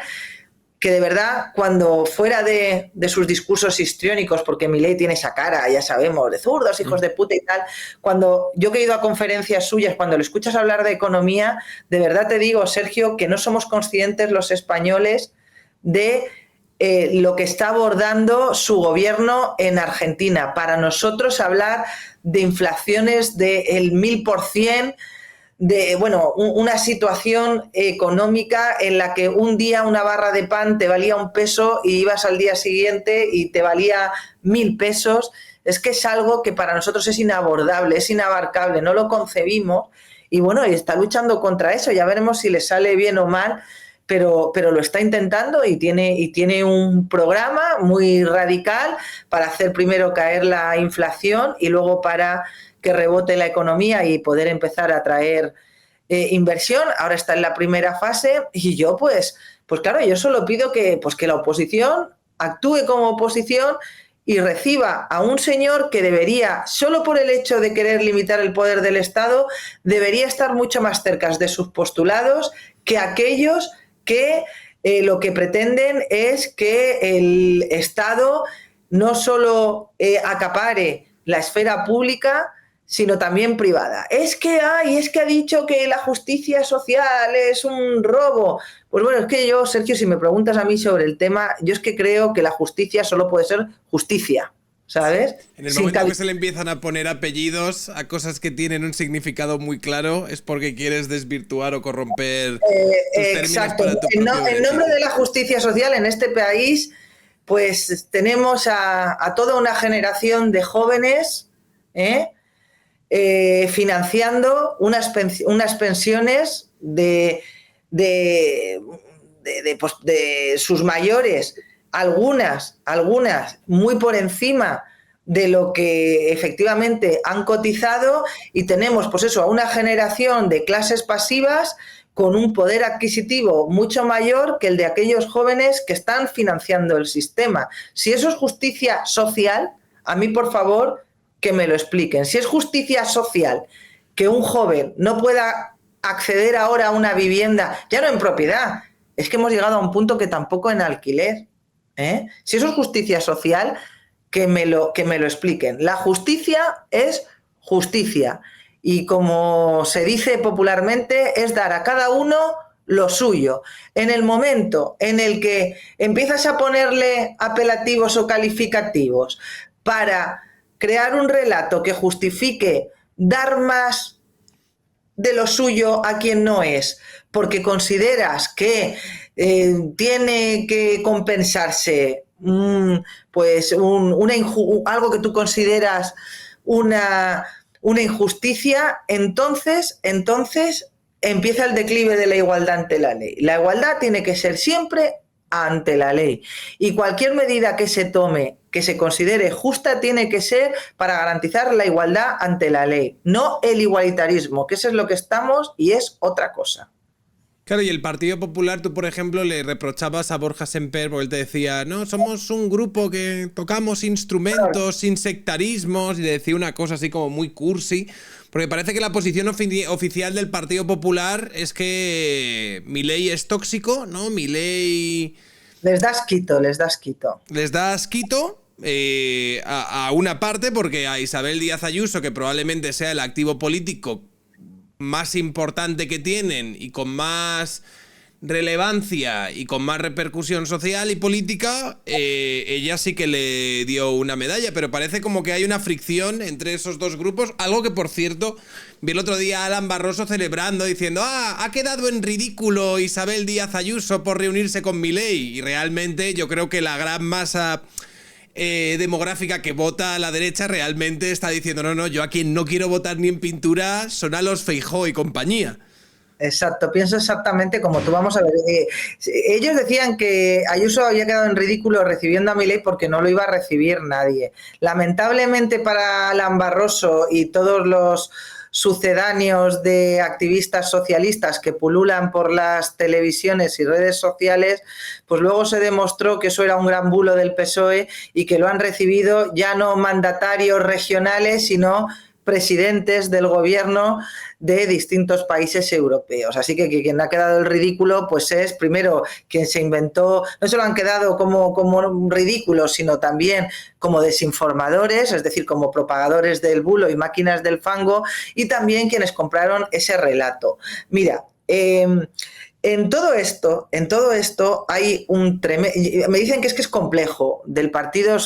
que de verdad, cuando fuera de sus discursos histriónicos, porque Milei tiene esa cara, ya sabemos, de zurdos, hijos de puta y tal, cuando yo que he ido a conferencias suyas, cuando le escuchas hablar de economía, de verdad te digo, Sergio, que no somos conscientes los españoles de lo que está abordando su gobierno en Argentina. Para nosotros hablar de inflaciones del 1000%, de, bueno, una situación económica en la que un día una barra de pan te valía 1 peso y ibas al día siguiente y te valía 1000 pesos. Es que es algo que para nosotros es inabordable, es inabarcable, no lo concebimos. Y bueno, y está luchando contra eso, ya veremos si le sale bien o mal, pero lo está intentando y tiene un programa muy radical para hacer primero caer la inflación y luego para que rebote la economía y poder empezar a atraer inversión. Ahora está en la primera fase y yo pues claro, yo solo pido que la oposición actúe como oposición y reciba a un señor que debería, solo por el hecho de querer limitar el poder del Estado, debería estar mucho más cerca de sus postulados que aquellos que lo que pretenden es que el Estado no solo acapare la esfera pública, sino también privada. Es que ha dicho que la justicia social es un robo. Pues bueno, es que yo, Sergio, si me preguntas a mí sobre el tema, yo es que creo que la justicia solo puede ser justicia, ¿sabes? En el momento que se le empiezan a poner apellidos a cosas que tienen un significado muy claro, es porque quieres desvirtuar o corromper tus términos exacto. para tu propio En nombre de la justicia social en este país, pues tenemos a toda una generación de jóvenes, financiando unas pensiones de sus mayores, algunas muy por encima de lo que efectivamente han cotizado, y tenemos pues eso, a una generación de clases pasivas con un poder adquisitivo mucho mayor que el de aquellos jóvenes que están financiando el sistema. Si eso es justicia social, a mí, por favor, que me lo expliquen. Si es justicia social que un joven no pueda acceder ahora a una vivienda, ya no en propiedad, es que hemos llegado a un punto que tampoco en alquiler. Si eso es justicia social, que me lo expliquen. La justicia es justicia y, como se dice popularmente, es dar a cada uno lo suyo. En el momento en el que empiezas a ponerle apelativos o calificativos para crear un relato que justifique dar más de lo suyo a quien no es, porque consideras que tiene que compensarse algo que tú consideras una injusticia, entonces empieza el declive de la igualdad ante la ley. La igualdad tiene que ser siempre ante la ley, y cualquier medida que se tome que se considere justa tiene que ser para garantizar la igualdad ante la ley, no el igualitarismo, que eso es lo que estamos y es otra cosa. Claro, y el Partido Popular, tú por ejemplo le reprochabas a Borja Semper porque él te decía, no, somos un grupo que tocamos instrumentos sin sectarismos, y le decía una cosa así como muy cursi, porque parece que la posición oficial del Partido Popular es que Milei es tóxico, ¿no? Milei... Les das quito. Les das quito a una parte, porque a Isabel Díaz Ayuso, que probablemente sea el activo político más importante que tienen y con más relevancia y con más repercusión social y política, ella sí que le dio una medalla, pero parece como que hay una fricción entre esos dos grupos, algo que, por cierto, vi el otro día a Alan Barroso celebrando, diciendo, ha quedado en ridículo Isabel Díaz Ayuso por reunirse con Milei, y realmente yo creo que la gran masa demográfica que vota a la derecha realmente está diciendo, no, yo a quien no quiero votar ni en pintura son a los Feijóo y compañía. Exacto, pienso exactamente como tú. Vamos a ver, ellos decían que Ayuso había quedado en ridículo recibiendo a Milei porque no lo iba a recibir nadie. Lamentablemente para Alan Barroso y todos sucedáneos de activistas socialistas que pululan por las televisiones y redes sociales, pues luego se demostró que eso era un gran bulo del PSOE y que lo han recibido ya no mandatarios regionales, sino presidentes del gobierno de distintos países europeos. Así que quien ha quedado el ridículo pues es primero quien se inventó, no solo han quedado como ridículos, sino también como desinformadores, es decir, como propagadores del bulo y máquinas del fango, y también quienes compraron ese relato. Mira, en todo esto hay un tremendo... Me dicen que es complejo del Partido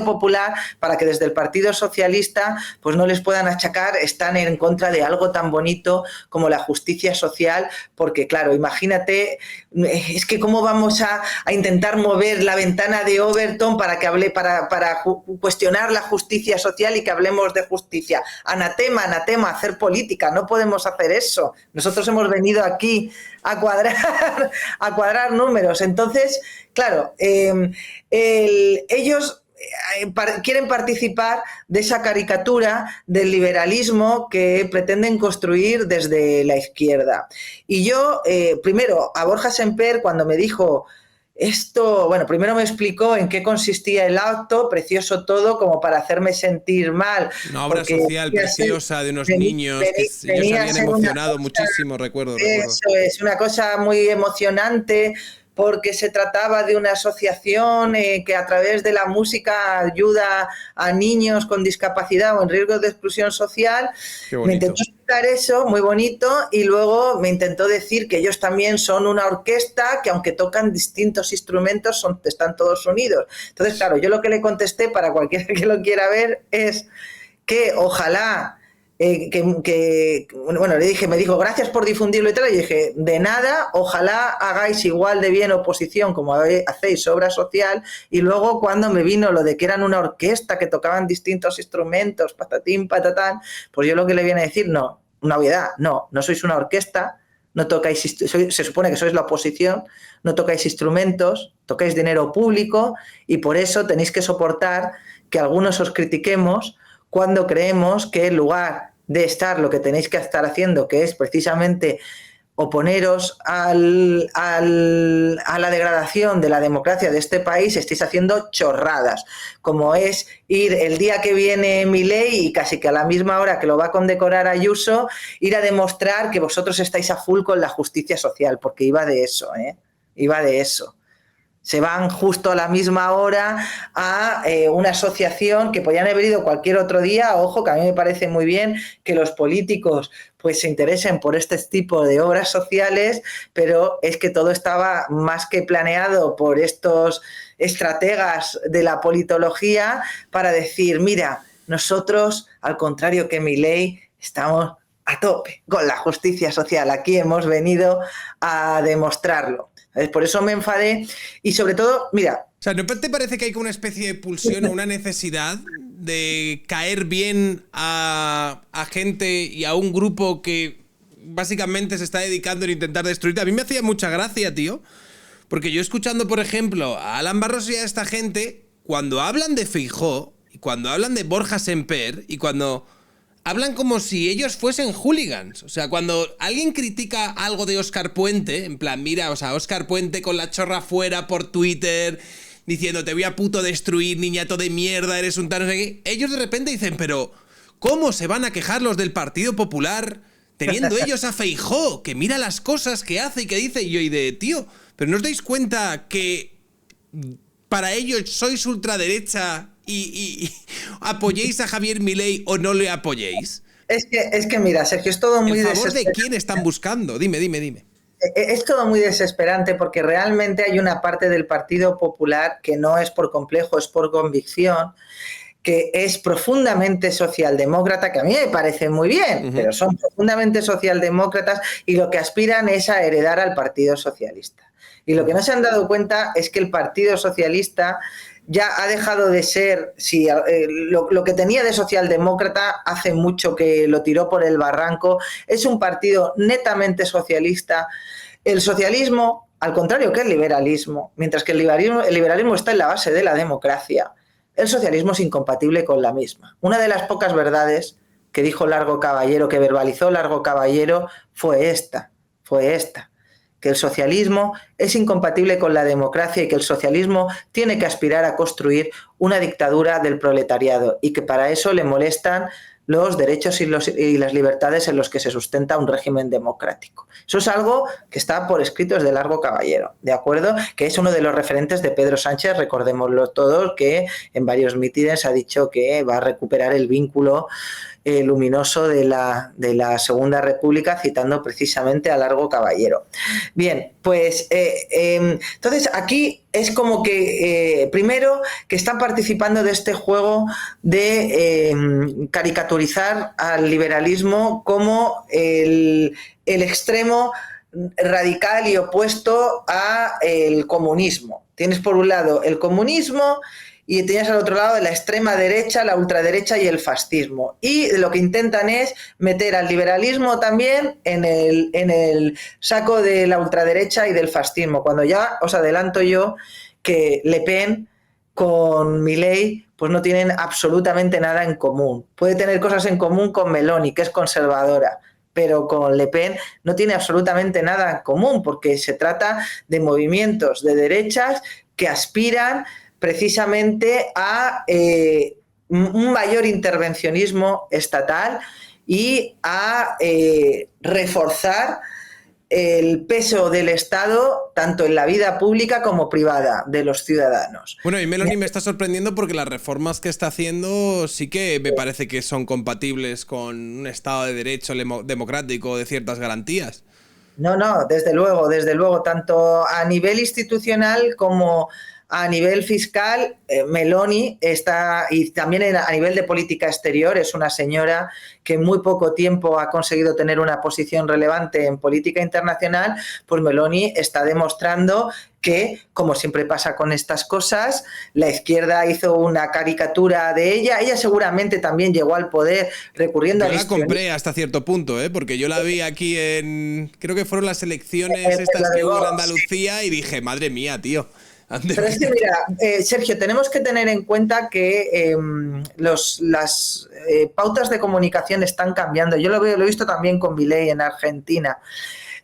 Popular, para que desde el Partido Socialista pues no les puedan achacar, están en contra de algo tan bonito como la justicia social, porque claro, imagínate, es que cómo vamos a intentar mover la ventana de Overton para que hable, para cuestionar la justicia social y que hablemos de justicia. Anatema, hacer política, no podemos hacer eso. Nosotros hemos venido aquí a cuadrar números. Entonces, claro, ellos quieren participar de esa caricatura del liberalismo que pretenden construir desde la izquierda. Y yo, primero, a Borja Semper, cuando me dijo esto, bueno, primero me explicó en qué consistía el acto, precioso todo, como para hacerme sentir mal. Una obra social preciosa de unos niños que ellos se habían emocionado muchísimo, recuerdo. Eso es, una cosa muy emocionante, porque se trataba de una asociación que a través de la música ayuda a niños con discapacidad o en riesgo de exclusión social. Me intentó explicar eso, muy bonito, y luego me intentó decir que ellos también son una orquesta, que aunque tocan distintos instrumentos, están todos unidos. Entonces, claro, yo lo que le contesté, para cualquiera que lo quiera ver, es que ojalá... bueno, le dije, me dijo, gracias por difundirlo y tal, y dije, de nada, ojalá hagáis igual de bien oposición como hacéis obra social. Y luego cuando me vino lo de que eran una orquesta que tocaban distintos instrumentos, patatín, patatán, pues yo lo que le viene a decir, no, una obviedad, no sois una orquesta, no tocáis, se supone que sois la oposición, no tocáis instrumentos, tocáis dinero público, y por eso tenéis que soportar que algunos os critiquemos cuando creemos que en lugar de estar lo que tenéis que estar haciendo, que es precisamente oponeros a la degradación de la democracia de este país, estáis haciendo chorradas, como es ir el día que viene Milei y casi que a la misma hora que lo va a condecorar Ayuso, ir a demostrar que vosotros estáis a full con la justicia social, porque iba de eso, iba de eso. Se van justo a la misma hora a una asociación que podían haber ido cualquier otro día. Ojo, que a mí me parece muy bien que los políticos pues se interesen por este tipo de obras sociales, pero es que todo estaba más que planeado por estos estrategas de la politología para decir, mira, nosotros, al contrario que Milei, estamos a tope con la justicia social. Aquí hemos venido a demostrarlo. Por eso me enfadé y sobre todo, mira... O sea, ¿no te parece que hay como una especie de pulsión o una necesidad de caer bien a gente y a un grupo que básicamente se está dedicando a intentar destruirte? A mí me hacía mucha gracia, tío, porque yo escuchando, por ejemplo, a Alan Barros y a esta gente, cuando hablan de Feijóo y cuando hablan de Borja Semper y cuando... hablan como si ellos fuesen hooligans. O sea, cuando alguien critica algo de Óscar Puente, en plan, mira, o sea, Óscar Puente con la chorra fuera por Twitter, diciendo, te voy a puto destruir, niñato de mierda, eres un tal, no sé qué. Ellos de repente dicen, pero ¿cómo se van a quejar los del Partido Popular teniendo ellos a Feijóo, que mira las cosas que hace y que dice? Y yo, tío, ¿pero no os dais cuenta que para ellos sois ultraderecha y apoyéis a Javier Milei o no le apoyéis? Es que mira, Sergio, es todo muy desesperante. ¿En favor de quién están buscando? Dime. Es todo muy desesperante, porque realmente hay una parte del Partido Popular que no es por complejo, es por convicción, que es profundamente socialdemócrata, que a mí me parece muy bien, pero son profundamente socialdemócratas y lo que aspiran es a heredar al Partido Socialista. Y lo que no se han dado cuenta es que el Partido Socialista ya ha dejado de ser, lo que tenía de socialdemócrata hace mucho que lo tiró por el barranco. Es un partido netamente socialista. El socialismo, al contrario que el liberalismo, mientras que el liberalismo está en la base de la democracia, el socialismo es incompatible con la misma. Una de las pocas verdades que dijo Largo Caballero, que verbalizó Largo Caballero, fue esta, que el socialismo es incompatible con la democracia y que el socialismo tiene que aspirar a construir una dictadura del proletariado y que para eso le molestan los derechos y las libertades en los que se sustenta un régimen democrático. Eso es algo que está por escrito desde Largo Caballero, ¿de acuerdo? Que es uno de los referentes de Pedro Sánchez, recordémoslo todos, que en varios mítines ha dicho que va a recuperar el vínculo luminoso de la Segunda República, citando precisamente a Largo Caballero. Bien, pues entonces aquí es como que primero que están participando de este juego de caricaturizar al liberalismo como el extremo radical y opuesto al comunismo. Tienes por un lado el comunismo y tenías al otro lado la extrema derecha, la ultraderecha y el fascismo. Y lo que intentan es meter al liberalismo también en el saco de la ultraderecha y del fascismo. Cuando ya os adelanto yo que Le Pen con Milei pues no tienen absolutamente nada en común. Puede tener cosas en común con Meloni, que es conservadora, pero con Le Pen no tiene absolutamente nada en común, porque se trata de movimientos de derechas que aspiran precisamente a un mayor intervencionismo estatal y a reforzar el peso del Estado tanto en la vida pública como privada de los ciudadanos. Bueno, y Meloni me está sorprendiendo porque las reformas que está haciendo sí que me parece que son compatibles con un Estado de derecho democrático de ciertas garantías. No, desde luego, tanto a nivel institucional como a nivel fiscal, Meloni está, y también a nivel de política exterior, es una señora que en muy poco tiempo ha conseguido tener una posición relevante en política internacional. Pues Meloni está demostrando que, como siempre pasa con estas cosas, la izquierda hizo una caricatura de ella. Ella seguramente también llegó al poder recurriendo a... Yo la compré hasta cierto punto, porque yo la vi aquí creo que fueron las elecciones estas que hubo en Andalucía y dije, madre mía, tío. Pero es que mira, Sergio, tenemos que tener en cuenta que las pautas de comunicación están cambiando. Yo lo he visto también con Milei en Argentina.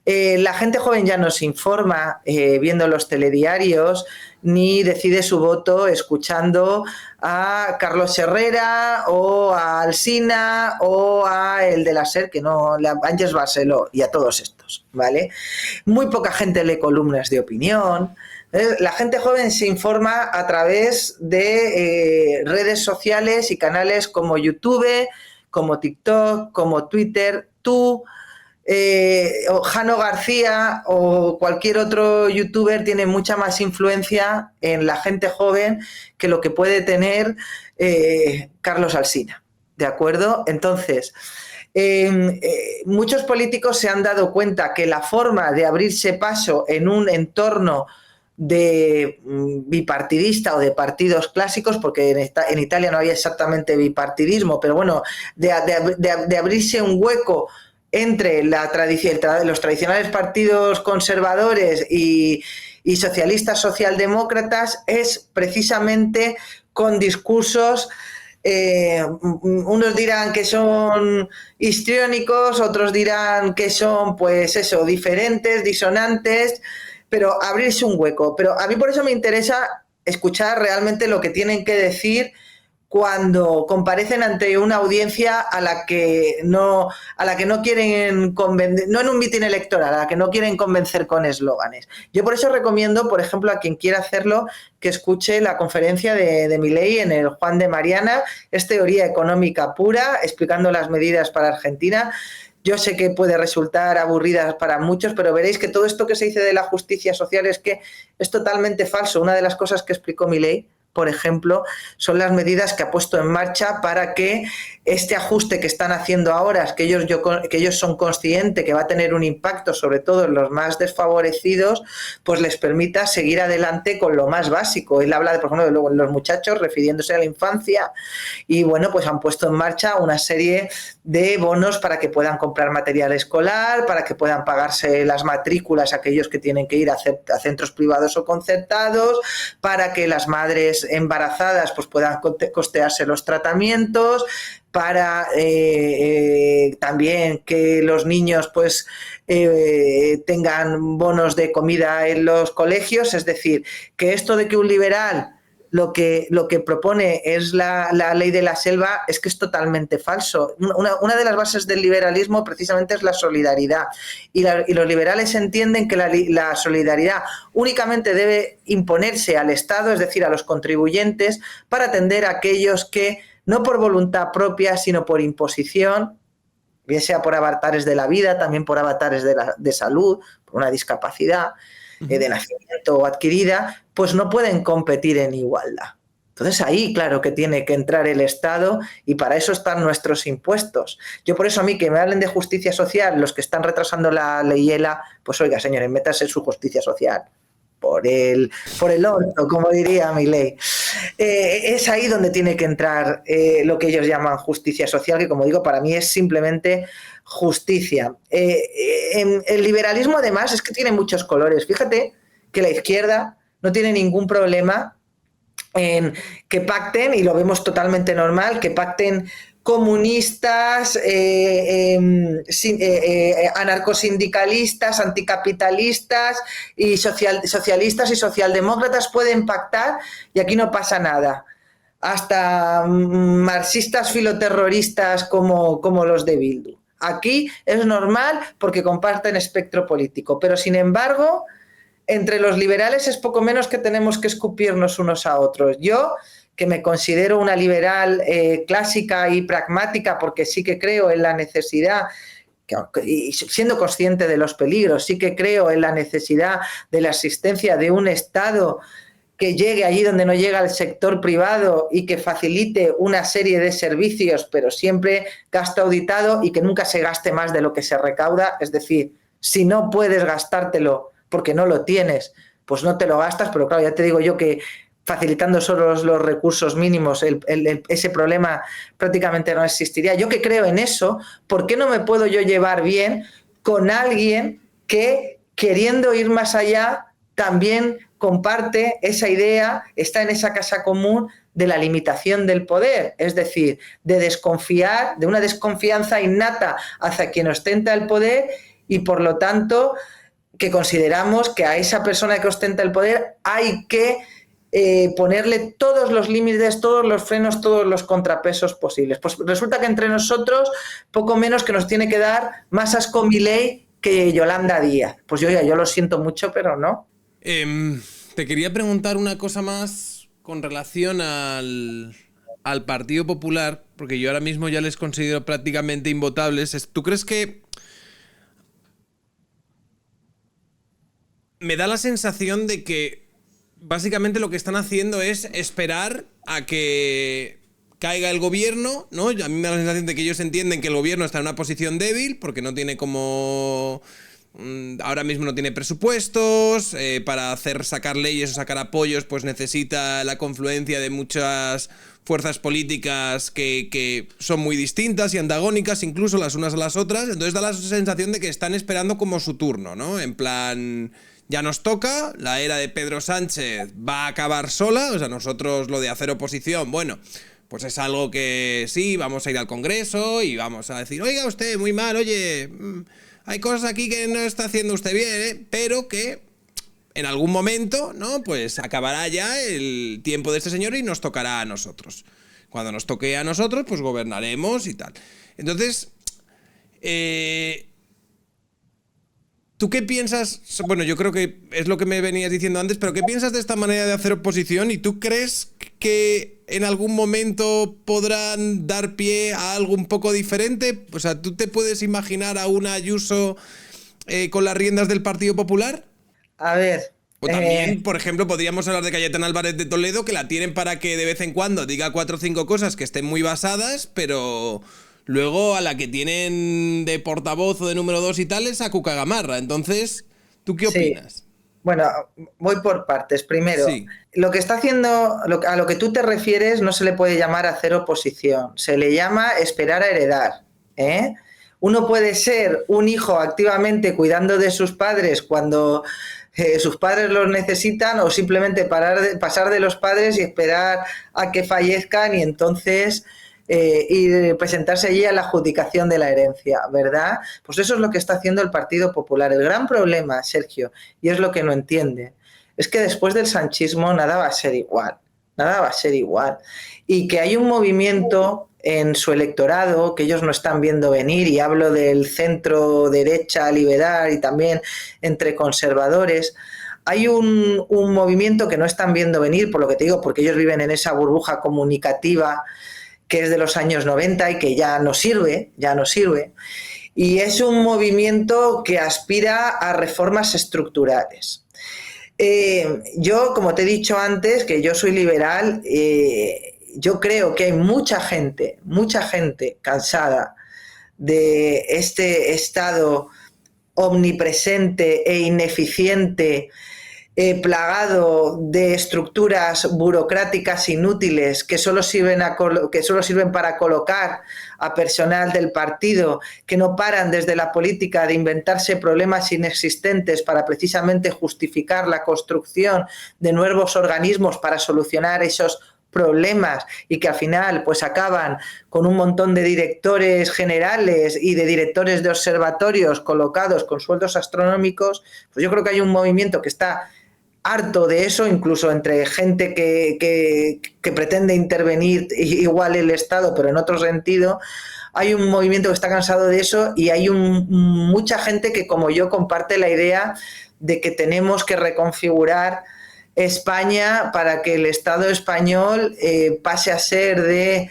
La gente joven ya no se informa viendo los telediarios ni decide su voto escuchando a Carlos Herrera o a Alsina o a el de la SER, que no, a Ángels Barceló y a todos estos, ¿vale? Muy poca gente lee columnas de opinión. La gente joven se informa a través de redes sociales y canales como YouTube, como TikTok, como Twitter. Tú, o Jano García o cualquier otro youtuber tiene mucha más influencia en la gente joven que lo que puede tener Carlos Alsina, ¿de acuerdo? Entonces, muchos políticos se han dado cuenta que la forma de abrirse paso en un entorno de bipartidista o de partidos clásicos, porque en Italia no había exactamente bipartidismo, pero bueno, de abrirse un hueco entre los tradicionales partidos conservadores y socialistas socialdemócratas, es precisamente con discursos, unos dirán que son histriónicos, otros dirán que son, pues eso, diferentes, disonantes, pero abrirse un hueco. Pero a mí por eso me interesa escuchar realmente lo que tienen que decir cuando comparecen ante una audiencia a la que no quieren convencer, no en un mitin electoral, a la que no quieren convencer con eslóganes. Yo por eso recomiendo, por ejemplo, a quien quiera hacerlo, que escuche la conferencia de Milei en el Juan de Mariana. Es teoría económica pura, explicando las medidas para Argentina. Yo sé que puede resultar aburrida para muchos, pero veréis que todo esto que se dice de la justicia social es que es totalmente falso. Una de las cosas que explicó Milei, por ejemplo, son las medidas que ha puesto en marcha para que este ajuste que están haciendo ahora, que ellos son conscientes que va a tener un impacto sobre todo en los más desfavorecidos, pues les permita seguir adelante con lo más básico. Él habla, por ejemplo, de los muchachos, refiriéndose a la infancia, y bueno, pues han puesto en marcha una serie de bonos para que puedan comprar material escolar, para que puedan pagarse las matrículas a aquellos que tienen que ir a centros privados o concertados, para que las madres embarazadas pues puedan costearse los tratamientos, para también que los niños pues tengan bonos de comida en los colegios. Es decir, que esto de que un liberal lo que propone es la ley de la selva es que es totalmente falso. Una de las bases del liberalismo precisamente es la solidaridad. Y los liberales entienden que la solidaridad únicamente debe imponerse al Estado, es decir, a los contribuyentes, para atender a aquellos que, no por voluntad propia, sino por imposición, bien sea por avatares de la vida, también por avatares de salud, por una discapacidad, de nacimiento o adquirida, pues no pueden competir en igualdad. Entonces ahí, claro que tiene que entrar el Estado y para eso están nuestros impuestos. Yo por eso a mí que me hablen de justicia social, los que están retrasando la ley ELA, pues oiga, señores, métase en su justicia social. Por el orto, como diría Milei. Es ahí donde tiene que entrar lo que ellos llaman justicia social, que como digo, para mí es simplemente justicia. El liberalismo además es que tiene muchos colores. Fíjate que la izquierda no tiene ningún problema en que pacten, y lo vemos totalmente normal, que pacten comunistas, anarcosindicalistas, anticapitalistas y socialistas y socialdemócratas pueden pactar y aquí no pasa nada. Hasta marxistas filoterroristas como los de Bildu. Aquí es normal porque comparten espectro político, pero sin embargo, entre los liberales es poco menos que tenemos que escupirnos unos a otros. Yo, que me considero una liberal clásica y pragmática, porque sí que creo en la necesidad, y siendo consciente de los peligros, sí que creo en la necesidad de la existencia de un Estado que llegue allí donde no llega el sector privado y que facilite una serie de servicios, pero siempre gasto auditado y que nunca se gaste más de lo que se recauda. Es decir, si no puedes gastártelo porque no lo tienes, pues no te lo gastas, pero claro, ya te digo yo que facilitando solo los recursos mínimos, ese problema prácticamente no existiría. Yo que creo en eso, ¿por qué no me puedo yo llevar bien con alguien que, queriendo ir más allá, también comparte esa idea, está en esa casa común de la limitación del poder? Es decir, de desconfiar, de una desconfianza innata hacia quien ostenta el poder y, por lo tanto, que consideramos que a esa persona que ostenta el poder hay que ponerle todos los límites, todos los frenos, todos los contrapesos posibles. Pues resulta que entre nosotros poco menos que nos tiene que dar más asco Milei que Yolanda Díaz. Pues yo lo siento mucho, pero no. Te quería preguntar una cosa más con relación al Partido Popular, porque yo ahora mismo ya les considero prácticamente invotables. ¿Tú crees que...? Me da la sensación de que básicamente lo que están haciendo es esperar a que caiga el gobierno, ¿no? A mí me da la sensación de que ellos entienden que el gobierno está en una posición débil porque no tiene como... ahora mismo no tiene presupuestos, para sacar leyes o sacar apoyos pues necesita la confluencia de muchas fuerzas políticas que son muy distintas y antagónicas incluso las unas a las otras. Entonces da la sensación de que están esperando como su turno, ¿no? En plan... ya nos toca, la era de Pedro Sánchez va a acabar sola, o sea, nosotros lo de hacer oposición, bueno, pues es algo que sí, vamos a ir al Congreso y vamos a decir, oiga usted, muy mal, oye, hay cosas aquí que no está haciendo usted bien, pero que en algún momento, ¿no? Pues acabará ya el tiempo de este señor y nos tocará a nosotros. Cuando nos toque a nosotros, pues gobernaremos y tal. Entonces, ¿tú qué piensas? Bueno, yo creo que es lo que me venías diciendo antes, pero ¿qué piensas de esta manera de hacer oposición? ¿Y tú crees que en algún momento podrán dar pie a algo un poco diferente? O sea, ¿tú te puedes imaginar a una Ayuso con las riendas del Partido Popular? A ver... O también, por ejemplo, podríamos hablar de Cayetana Álvarez de Toledo, que la tienen para que de vez en cuando diga 4 o 5 cosas que estén muy basadas, pero... luego a la que tienen de portavoz o de número 2 y tal es a Cuca Gamarra. Entonces, ¿tú qué opinas? Sí. Bueno, voy por partes. Primero, sí. Lo que está haciendo, a lo que tú te refieres, no se le puede llamar hacer oposición. Se le llama esperar a heredar, ¿eh? Uno puede ser un hijo activamente cuidando de sus padres cuando sus padres los necesitan, o simplemente pasar de los padres y esperar a que fallezcan y entonces... y presentarse allí a la adjudicación de la herencia, ¿verdad? Pues eso es lo que está haciendo el Partido Popular. El gran problema, Sergio, y es lo que no entiende, es que después del sanchismo nada va a ser igual, nada va a ser igual. Y que hay un movimiento en su electorado que ellos no están viendo venir, y hablo del centro derecha liberal y también entre conservadores. Hay un movimiento que no están viendo venir, por lo que te digo, porque ellos viven en esa burbuja comunicativa que es de los años 90 y que ya no sirve, y es un movimiento que aspira a reformas estructurales. Yo, como te he dicho antes, que yo soy liberal, yo creo que hay mucha gente cansada de este Estado omnipresente e ineficiente, plagado de estructuras burocráticas inútiles que solo sirven para colocar a personal del partido, que no paran desde la política de inventarse problemas inexistentes para precisamente justificar la construcción de nuevos organismos para solucionar esos problemas, y que al final pues acaban con un montón de directores generales y de directores de observatorios colocados con sueldos astronómicos. Pues yo creo que hay un movimiento que está harto de eso, incluso entre gente que pretende intervenir igual el Estado, pero en otro sentido. Hay un movimiento que está cansado de eso, y hay mucha gente que, como yo, comparte la idea de que tenemos que reconfigurar España para que el Estado español pase a ser de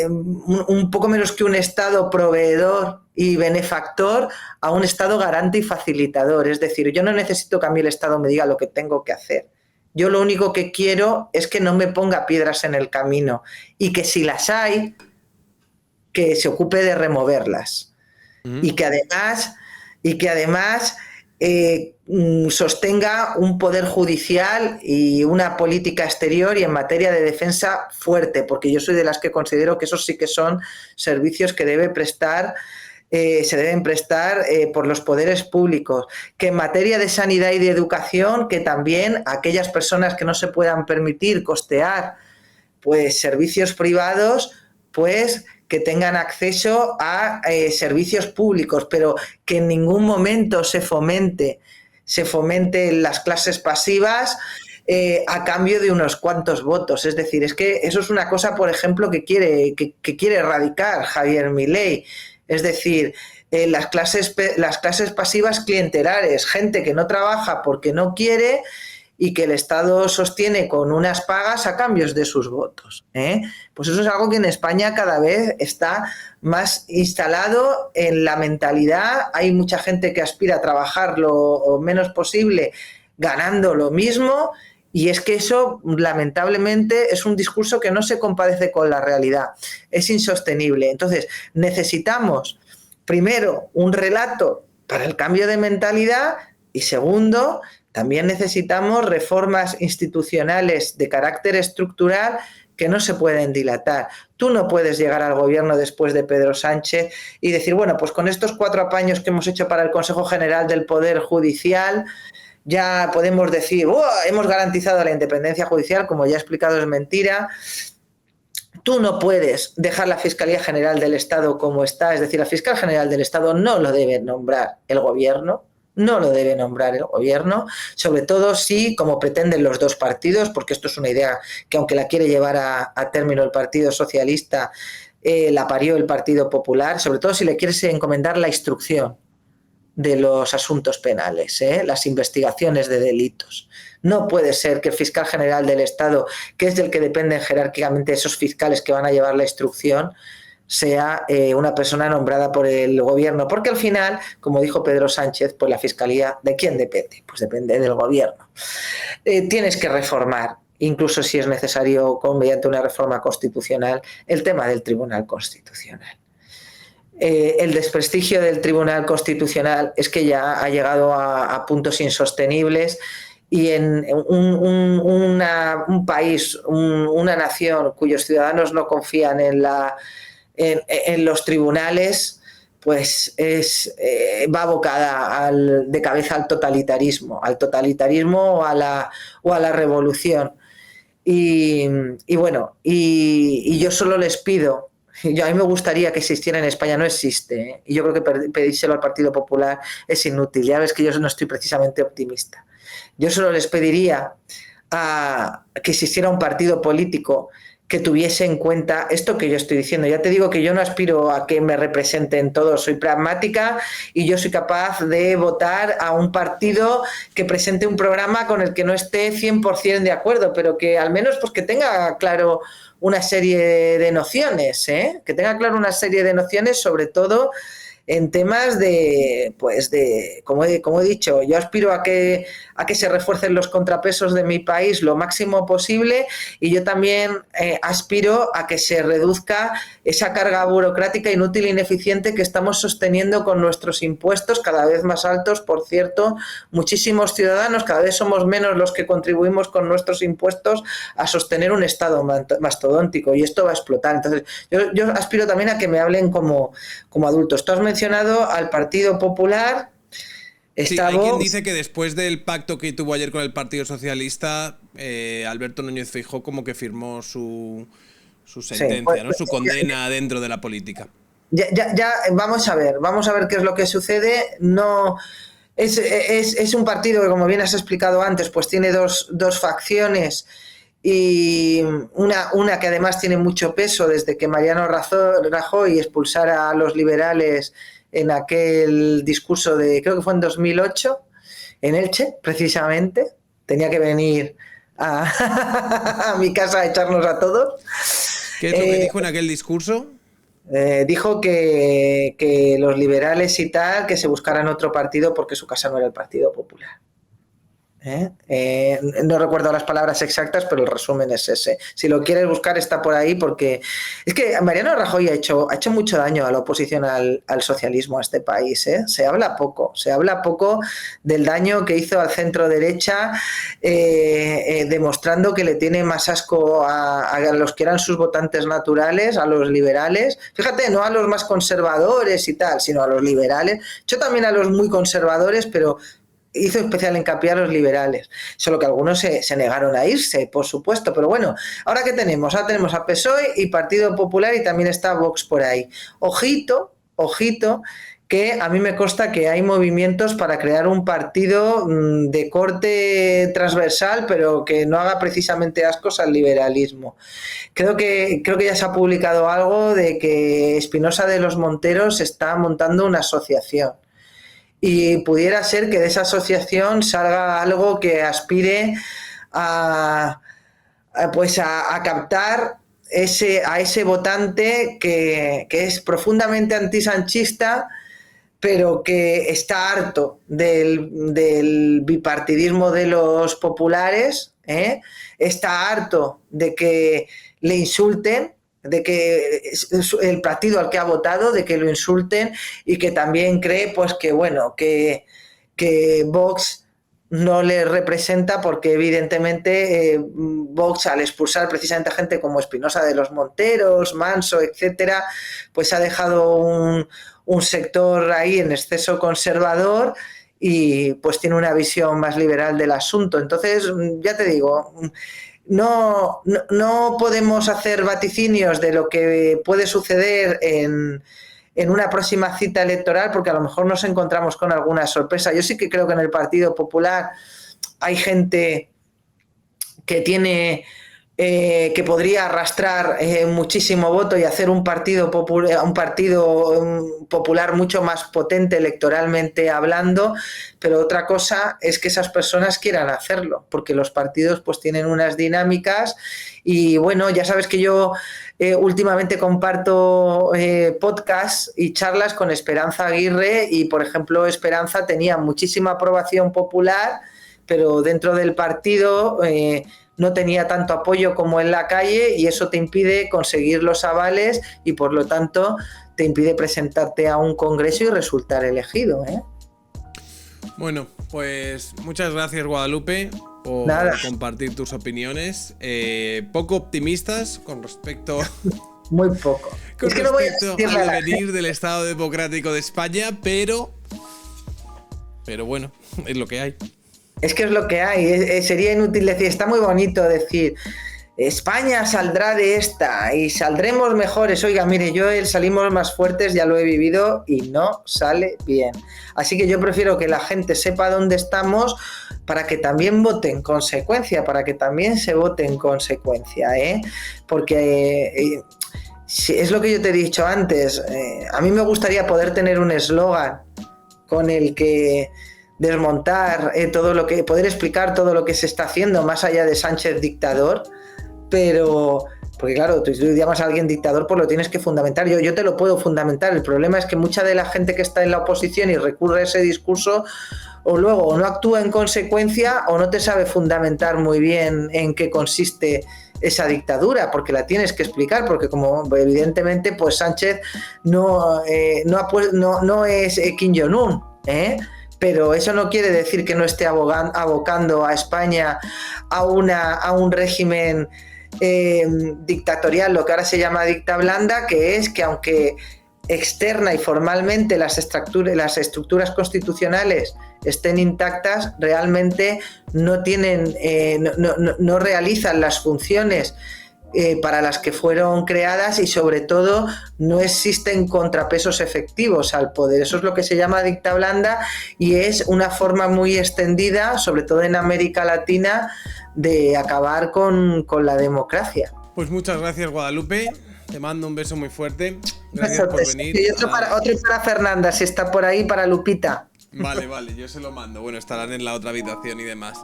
un poco menos que un Estado proveedor y benefactor, a un Estado garante y facilitador. Es decir, yo no necesito que a mí el Estado me diga lo que tengo que hacer. Yo lo único que quiero es que no me ponga piedras en el camino, y que si las hay, que se ocupe de removerlas. Y que además sostenga un poder judicial y una política exterior y en materia de defensa fuerte, porque yo soy de las que considero que esos sí que son servicios que se deben prestar por los poderes públicos. Que en materia de sanidad y de educación, que también aquellas personas que no se puedan permitir costear pues servicios privados, pues que tengan acceso a servicios públicos, pero que en ningún momento se fomente las clases pasivas a cambio de unos cuantos votos. Es decir, es que eso es una cosa, por ejemplo, que quiere erradicar Javier Milei. Es decir, las clases pasivas clientelares, gente que no trabaja porque no quiere y que el Estado sostiene con unas pagas a cambios de sus votos. Pues eso es algo que en España cada vez está más instalado en la mentalidad. Hay mucha gente que aspira a trabajar lo menos posible ganando lo mismo, y es que eso, lamentablemente, es un discurso que no se compadece con la realidad. Es insostenible. Entonces, necesitamos, primero, un relato para el cambio de mentalidad, y segundo, también necesitamos reformas institucionales de carácter estructural que no se pueden dilatar. Tú no puedes llegar al gobierno después de Pedro Sánchez y decir, bueno, pues con estos 4 apaños que hemos hecho para el Consejo General del Poder Judicial, ya podemos decir, hemos garantizado la independencia judicial. Como ya he explicado, es mentira. Tú no puedes dejar la Fiscalía General del Estado como está. Es decir, la Fiscal General del Estado no lo debe nombrar el gobierno. Sobre todo si, como pretenden los dos partidos, porque esto es una idea que, aunque la quiere llevar a término el Partido Socialista, la parió el Partido Popular, sobre todo si le quieres encomendar la instrucción de los asuntos penales, las investigaciones de delitos. No puede ser que el fiscal general del Estado, que es del que dependen jerárquicamente esos fiscales que van a llevar la instrucción, sea una persona nombrada por el gobierno, porque al final, como dijo Pedro Sánchez, pues la fiscalía, ¿de quién depende? Pues depende del gobierno. Tienes que reformar, incluso si es necesario, mediante una reforma constitucional, el tema del Tribunal Constitucional. El desprestigio del Tribunal Constitucional es que ya ha llegado a puntos insostenibles, y en un país, una nación cuyos ciudadanos no confían en los tribunales, pues va abocada de cabeza al totalitarismo o a la revolución. Y bueno, y yo solo les pido, a mí me gustaría que existiera en España, no existe, ¿eh? Y yo creo que pedírselo al Partido Popular es inútil, ya ves que yo no estoy precisamente optimista. Yo solo les pediría que existiera un partido político que tuviese en cuenta esto que yo estoy diciendo. Ya te digo que yo no aspiro a que me representen todos, soy pragmática y yo soy capaz de votar a un partido que presente un programa con el que no esté 100% de acuerdo, pero que al menos pues que tenga claro una serie de nociones, ¿eh? Que tenga claro una serie de nociones, sobre todo en temas de, pues de, como he dicho, yo aspiro a que se refuercen los contrapesos de mi país lo máximo posible, y yo también aspiro a que se reduzca esa carga burocrática inútil e ineficiente que estamos sosteniendo con nuestros impuestos cada vez más altos. Por cierto, muchísimos ciudadanos, cada vez somos menos los que contribuimos con nuestros impuestos a sostener un Estado mastodóntico, y esto va a explotar. Entonces, yo aspiro también a que me hablen como adultos. Tú has mencionado al Partido Popular. Sí, hay quien dice que después del pacto que tuvo ayer con el Partido Socialista, Alberto Núñez Feijóo como que firmó su sentencia, sí, pues, ¿no? Su condena dentro de la política. Ya, vamos a ver qué es lo que sucede. No es un partido que, como bien has explicado antes, pues tiene dos facciones, y una que además tiene mucho peso desde que Mariano Rajoy expulsara a los liberales en aquel discurso creo que fue en 2008, en Elche, precisamente. Tenía que venir a mi casa a echarnos a todos. ¿Qué es lo que dijo en aquel discurso? Dijo que los liberales y tal, que se buscaran otro partido porque su casa no era el Partido Popular. No recuerdo las palabras exactas, pero el resumen es ese. Si lo quieres buscar, está por ahí, porque es que Mariano Rajoy ha hecho mucho daño a la oposición al socialismo, a este país, ¿eh? Se habla poco del daño que hizo al centro derecha, demostrando que le tiene más asco a los que eran sus votantes naturales, a los liberales. Fíjate, no a los más conservadores y tal, sino a los liberales. Yo también a los muy conservadores, pero hizo especial hincapié a los liberales, solo que algunos se negaron a irse, por supuesto. Pero bueno, ¿ahora qué tenemos? Ahora tenemos a PSOE y Partido Popular, y también está Vox por ahí. Ojito, que a mí me consta que hay movimientos para crear un partido de corte transversal, pero que no haga precisamente ascos al liberalismo. Creo que ya se ha publicado algo de que Espinosa de los Monteros está montando una asociación. Y pudiera ser que de esa asociación salga algo que aspire a captar a ese votante que es profundamente antisanchista, pero que está harto del bipartidismo de los populares, está harto de que le insulten, de que el partido al que ha votado, de que lo insulten, y que también cree pues que bueno, que Vox no le representa, porque evidentemente Vox, al expulsar precisamente a gente como Espinosa de los Monteros, Manso, etcétera, pues ha dejado un sector ahí en exceso conservador, y pues tiene una visión más liberal del asunto. Entonces, ya te digo, no podemos hacer vaticinios de lo que puede suceder en una próxima cita electoral, porque a lo mejor nos encontramos con alguna sorpresa. Yo sí que creo que en el Partido Popular hay gente que tiene que podría arrastrar muchísimo voto y hacer un partido popular mucho más potente electoralmente hablando, pero otra cosa es que esas personas quieran hacerlo, porque los partidos pues tienen unas dinámicas. Y bueno, ya sabes que yo últimamente comparto podcasts y charlas con Esperanza Aguirre, y por ejemplo Esperanza tenía muchísima aprobación popular, pero dentro del partido no tenía tanto apoyo como en la calle, y eso te impide conseguir los avales, y por lo tanto te impide presentarte a un congreso y resultar elegido, ¿eh? Bueno, pues muchas gracias, Guadalupe, por compartir tus opiniones. Poco optimistas con respecto... Muy poco. Con respecto no voy a al devenir del Estado Democrático de España, pero bueno, es lo que hay. Es que es lo que hay. Sería inútil decir, está muy bonito decir España saldrá de esta y saldremos mejores. Oiga, mire, yo el salimos más fuertes ya lo he vivido y no sale bien. Así que yo prefiero que la gente sepa dónde estamos para que también vote en consecuencia, para que también se vote en consecuencia, ¿eh? Porque es lo que yo te he dicho antes. A mí me gustaría poder tener un eslogan con el que desmontar todo lo que, poder explicar todo lo que se está haciendo más allá de Sánchez dictador, pero porque claro, tú llamas a alguien dictador, pues lo tienes que fundamentar. Yo te lo puedo fundamentar. El problema es que mucha de la gente que está en la oposición y recurre a ese discurso, o luego no actúa en consecuencia o no te sabe fundamentar muy bien en qué consiste esa dictadura, porque la tienes que explicar, porque como evidentemente pues Sánchez no es Kim Jong-un, pero eso no quiere decir que no esté abocando a España a un régimen dictatorial, lo que ahora se llama dicta blanda, que es que aunque externa y formalmente las estructuras constitucionales estén intactas, realmente no tienen, no realizan las funciones para las que fueron creadas y sobre todo no existen contrapesos efectivos al poder. Eso es lo que se llama dicta blanda y es una forma muy extendida, sobre todo en América Latina, de acabar con la democracia. Pues muchas gracias, Guadalupe. Te mando un beso muy fuerte. Gracias por venir. Y otro para Fernanda, si está por ahí, para Lupita. Vale, yo se lo mando. Bueno, estarán en la otra habitación y demás.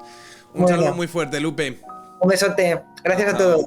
Un saludo muy fuerte, Lupe. Un besote. Gracias a todos.